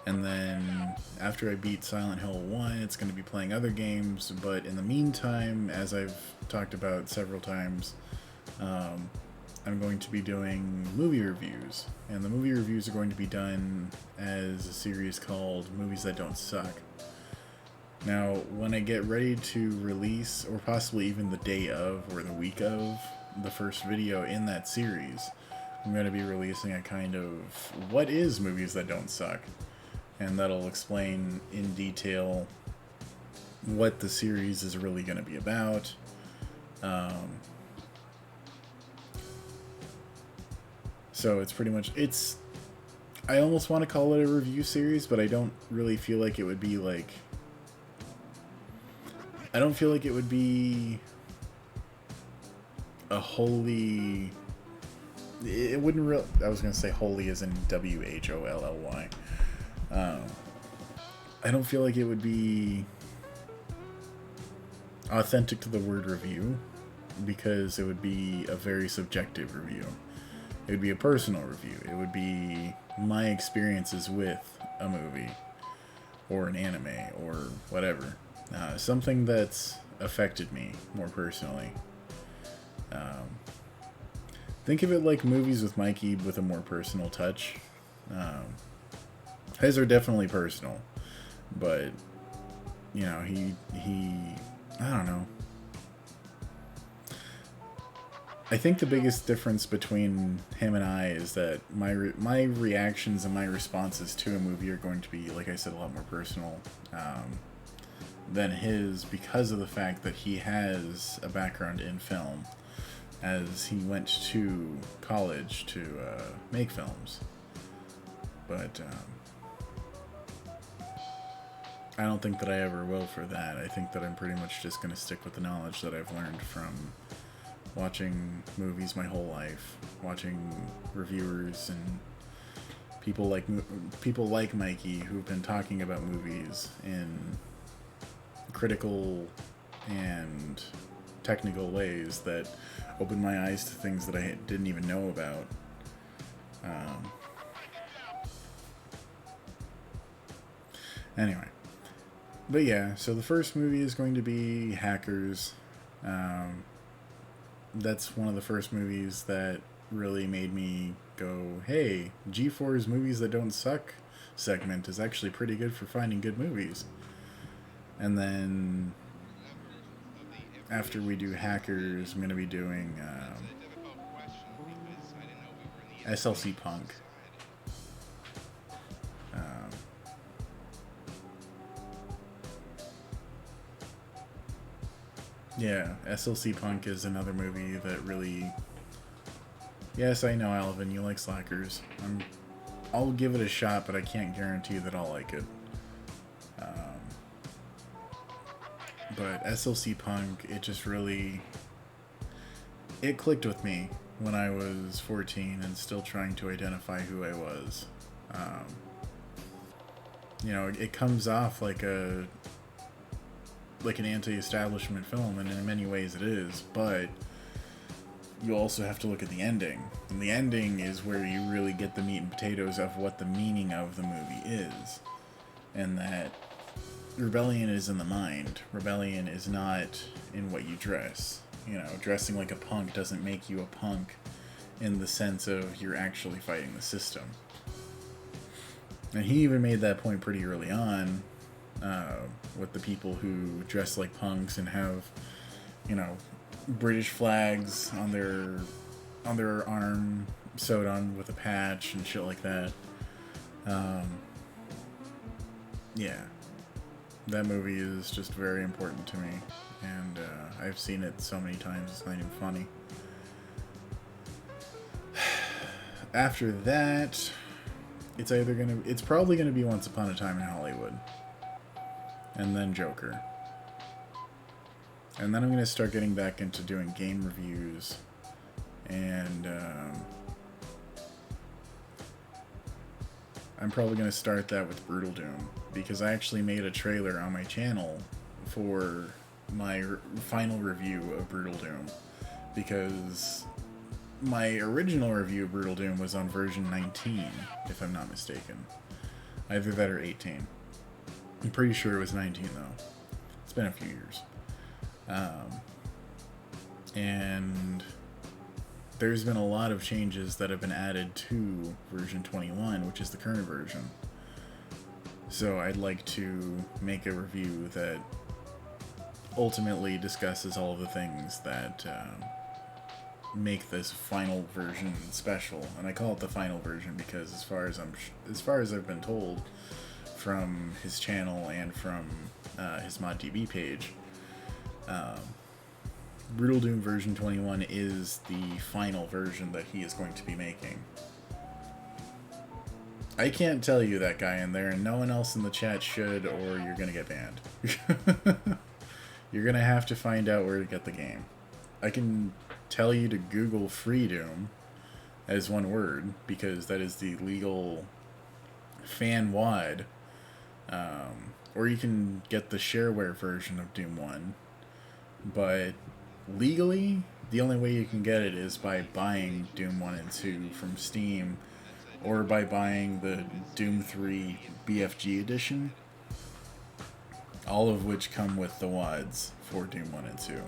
And then after I beat Silent Hill 1, it's going to be playing other games, but in the meantime, as I've talked about several times, I'm going to be doing movie reviews, and the movie reviews are going to be done as a series called Movies That Don't Suck. Now, when I get ready to release, or possibly even the day of, or the week of, the first video in that series, I'm going to be releasing a kind of, what is Movies That Don't Suck? And that'll explain in detail what the series is really going to be about. So it's pretty much, I almost want to call it a review series, but I don't really feel like it would be like, I don't feel like it would be a wholly, it wouldn't really, I was going to say wholly as in W-H-O-L-L-Y. I don't feel like it would be authentic to the word review, because it would be a very subjective review. It would be a personal review. It would be my experiences with a movie or an anime or whatever. Something that's affected me more personally. Think of it like Movies with Mikey with a more personal touch. His are definitely personal, but you know, he I don't know. I think the biggest difference between him and I is that my reactions and my responses to a movie are going to be, like I said, a lot more personal than his, because of the fact that he has a background in film, as he went to college to make films. But I don't think that I ever will for that. I think that I'm pretty much just going to stick with the knowledge that I've learned from watching movies my whole life, watching reviewers and people like Mikey who've been talking about movies in critical and technical ways that opened my eyes to things that I didn't even know about. Anyway. But yeah, so the first movie is going to be Hackers. That's one of the first movies that really made me go, hey, G4's movies that don't suck segment is actually pretty good for finding good movies. And then after we do Hackers, I'm going to be doing SLC Punk. Yeah, SLC Punk is another movie that really... Yes, I know, Alvin, you like slackers. I'll give it a shot, but I can't guarantee that I'll like it. But SLC Punk, it just really... It clicked with me when I was 14 and still trying to identify who I was. You know, it comes off like an anti-establishment film, and in many ways it is, but you also have to look at the ending. And the ending is where you really get the meat and potatoes of what the meaning of the movie is. And that rebellion is in the mind. Rebellion is not in what you dress. You know, dressing like a punk doesn't make you a punk in the sense of you're actually fighting the system. And he even made that point pretty early on, with the people who dress like punks and have, you know, British flags on their arm sewed on with a patch and shit like that. Yeah, that movie is just very important to me, and I've seen it so many times it's not even funny. After that, it's probably gonna be Once Upon a Time in Hollywood. And then Joker. And then I'm going to start getting back into doing game reviews. And I'm probably going to start that with Brutal Doom. Because I actually made a trailer on my channel for my final review of Brutal Doom. Because my original review of Brutal Doom was on version 19, if I'm not mistaken. Either that or 18. I'm pretty sure it was 19, though. It's been a few years. And there's been a lot of changes that have been added to version 21, which is the current version. So I'd like to make a review that ultimately discusses all of the things that make this final version special. And I call it the final version because as far as I've been told from his channel and from his ModDB page, Brutal Doom version 21 is the final version that he is going to be making. I can't tell you that guy in there, and no one else in the chat should, or you're gonna get banned. You're gonna have to find out where to get the game. I can tell you to Google Free Doom as one word, because that is the legal fan-wide. Or you can get the shareware version of Doom 1. But legally, the only way you can get it is by buying Doom 1 and 2 from Steam, or by buying the Doom 3 BFG edition, all of which come with the WADs for Doom 1 and 2.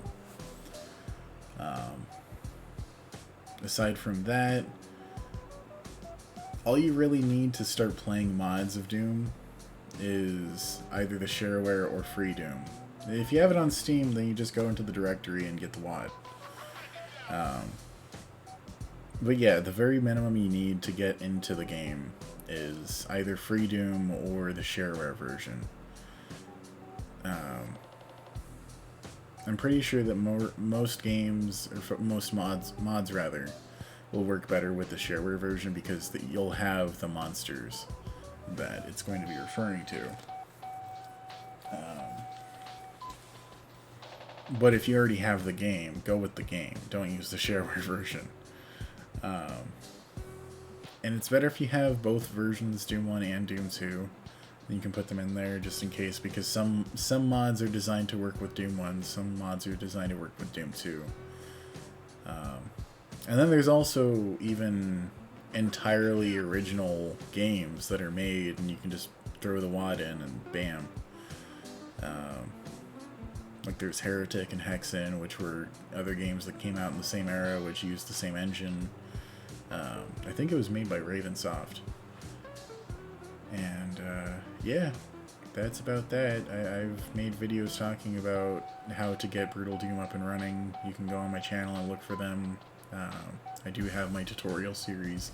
Aside from that, all you really need to start playing mods of Doom is either the shareware or Free Doom. If you have it on Steam, then you just go into the directory and get the WAD. But yeah, the very minimum you need to get into the game is either Free Doom or the shareware version. I'm pretty sure that most games, or most mods rather, will work better with the shareware version because you'll have the monsters that it's going to be referring to. But if you already have the game, go with the game. Don't use the shareware version. And it's better if you have both versions, Doom 1 and Doom 2. You can put them in there just in case, because some mods are designed to work with Doom 1, some mods are designed to work with Doom 2. And then there's also even entirely original games that are made, and you can just throw the WAD in and bam. Like there's Heretic and Hexen, which were other games that came out in the same era, which used the same engine. I think it was made by Ravensoft. And yeah, that's about that. I've made videos talking about how to get Brutal Doom up and running. You can go on my channel and look for them. I do have my tutorial series.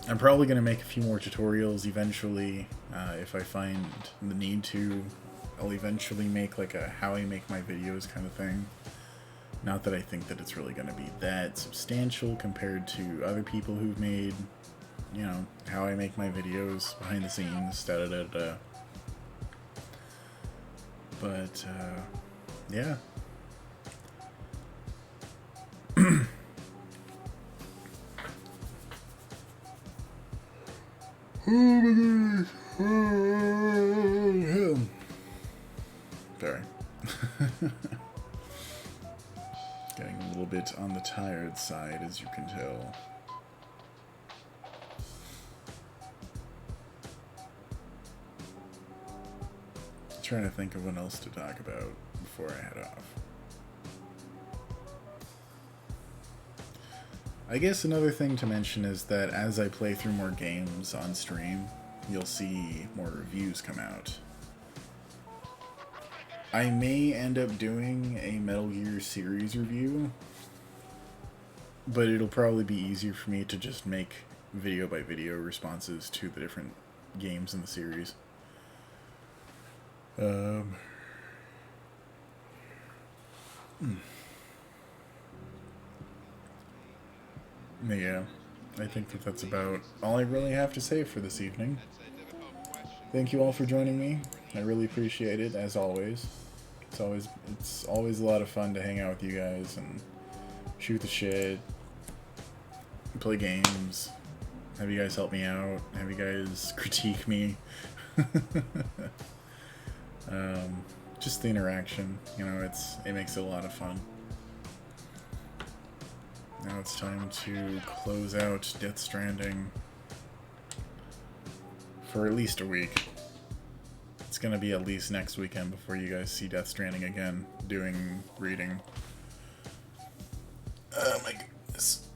I'm probably going to make a few more tutorials eventually. If I find the need to, I'll eventually make like a how I make my videos kind of thing. Not that I think that it's really going to be that substantial compared to other people who've made, you know, how I make my videos behind the scenes, da-da-da-da. But, yeah. Oh my goodness. Sorry. Getting a little bit on the tired side, as you can tell. Trying to think of what else to talk about before I head off. I guess another thing to mention is that as I play through more games on stream, you'll see more reviews come out. I may end up doing a Metal Gear series review, but it'll probably be easier for me to just make video by video responses to the different games in the series. Yeah, I think that that's about all I really have to say for this evening. Thank you all for joining me. I really appreciate it, as always. It's always a lot of fun to hang out with you guys and shoot the shit, play games, have you guys help me out, have you guys critique me. Just the interaction, you know, it makes it a lot of fun. Now it's time to close out Death Stranding for at least a week. It's gonna be at least next weekend before you guys see Death Stranding again, doing reading. Oh my goodness.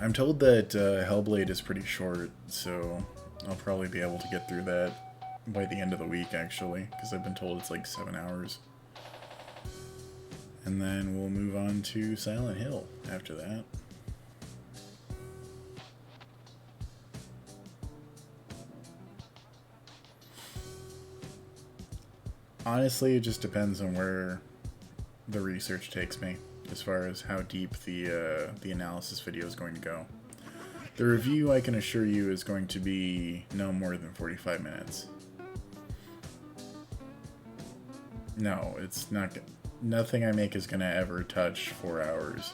I'm told that Hellblade is pretty short, so I'll probably be able to get through that by the end of the week, actually, because I've been told it's like 7 hours. And then we'll move on to Silent Hill after that. Honestly, it just depends on where the research takes me, as far as how deep the analysis video is going to go. The review, I can assure you, is going to be no more than 45 minutes. No, it's not. Nothing I make is gonna ever touch 4 hours.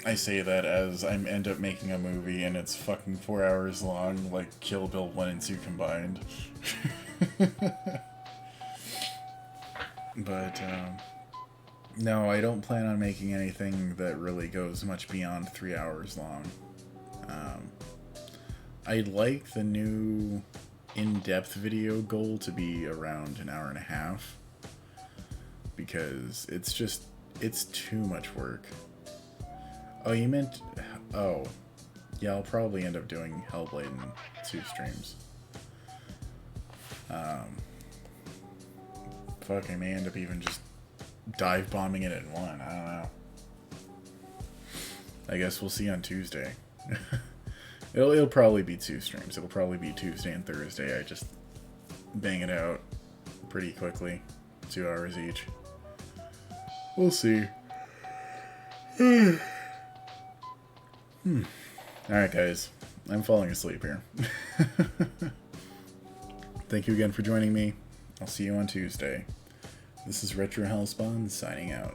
I say that as I end up making a movie and it's fucking 4 hours long, like Kill Bill 1 and 2 combined. But, no, I don't plan on making anything that really goes much beyond 3 hours long. I'd like the new in-depth video goal to be around an hour and a half, because it's too much work. Oh, you meant... Oh. Yeah, I'll probably end up doing Hellblade in 2 streams. Fuck, I may end up even just dive bombing it in one. I don't know. I guess we'll see on Tuesday. It'll probably be 2 streams. It'll probably be Tuesday and Thursday. I just bang it out pretty quickly. 2 hours each. We'll see. Alright, guys. I'm falling asleep here. Thank you again for joining me. I'll see you on Tuesday. This is RetroHellspawn's signing out.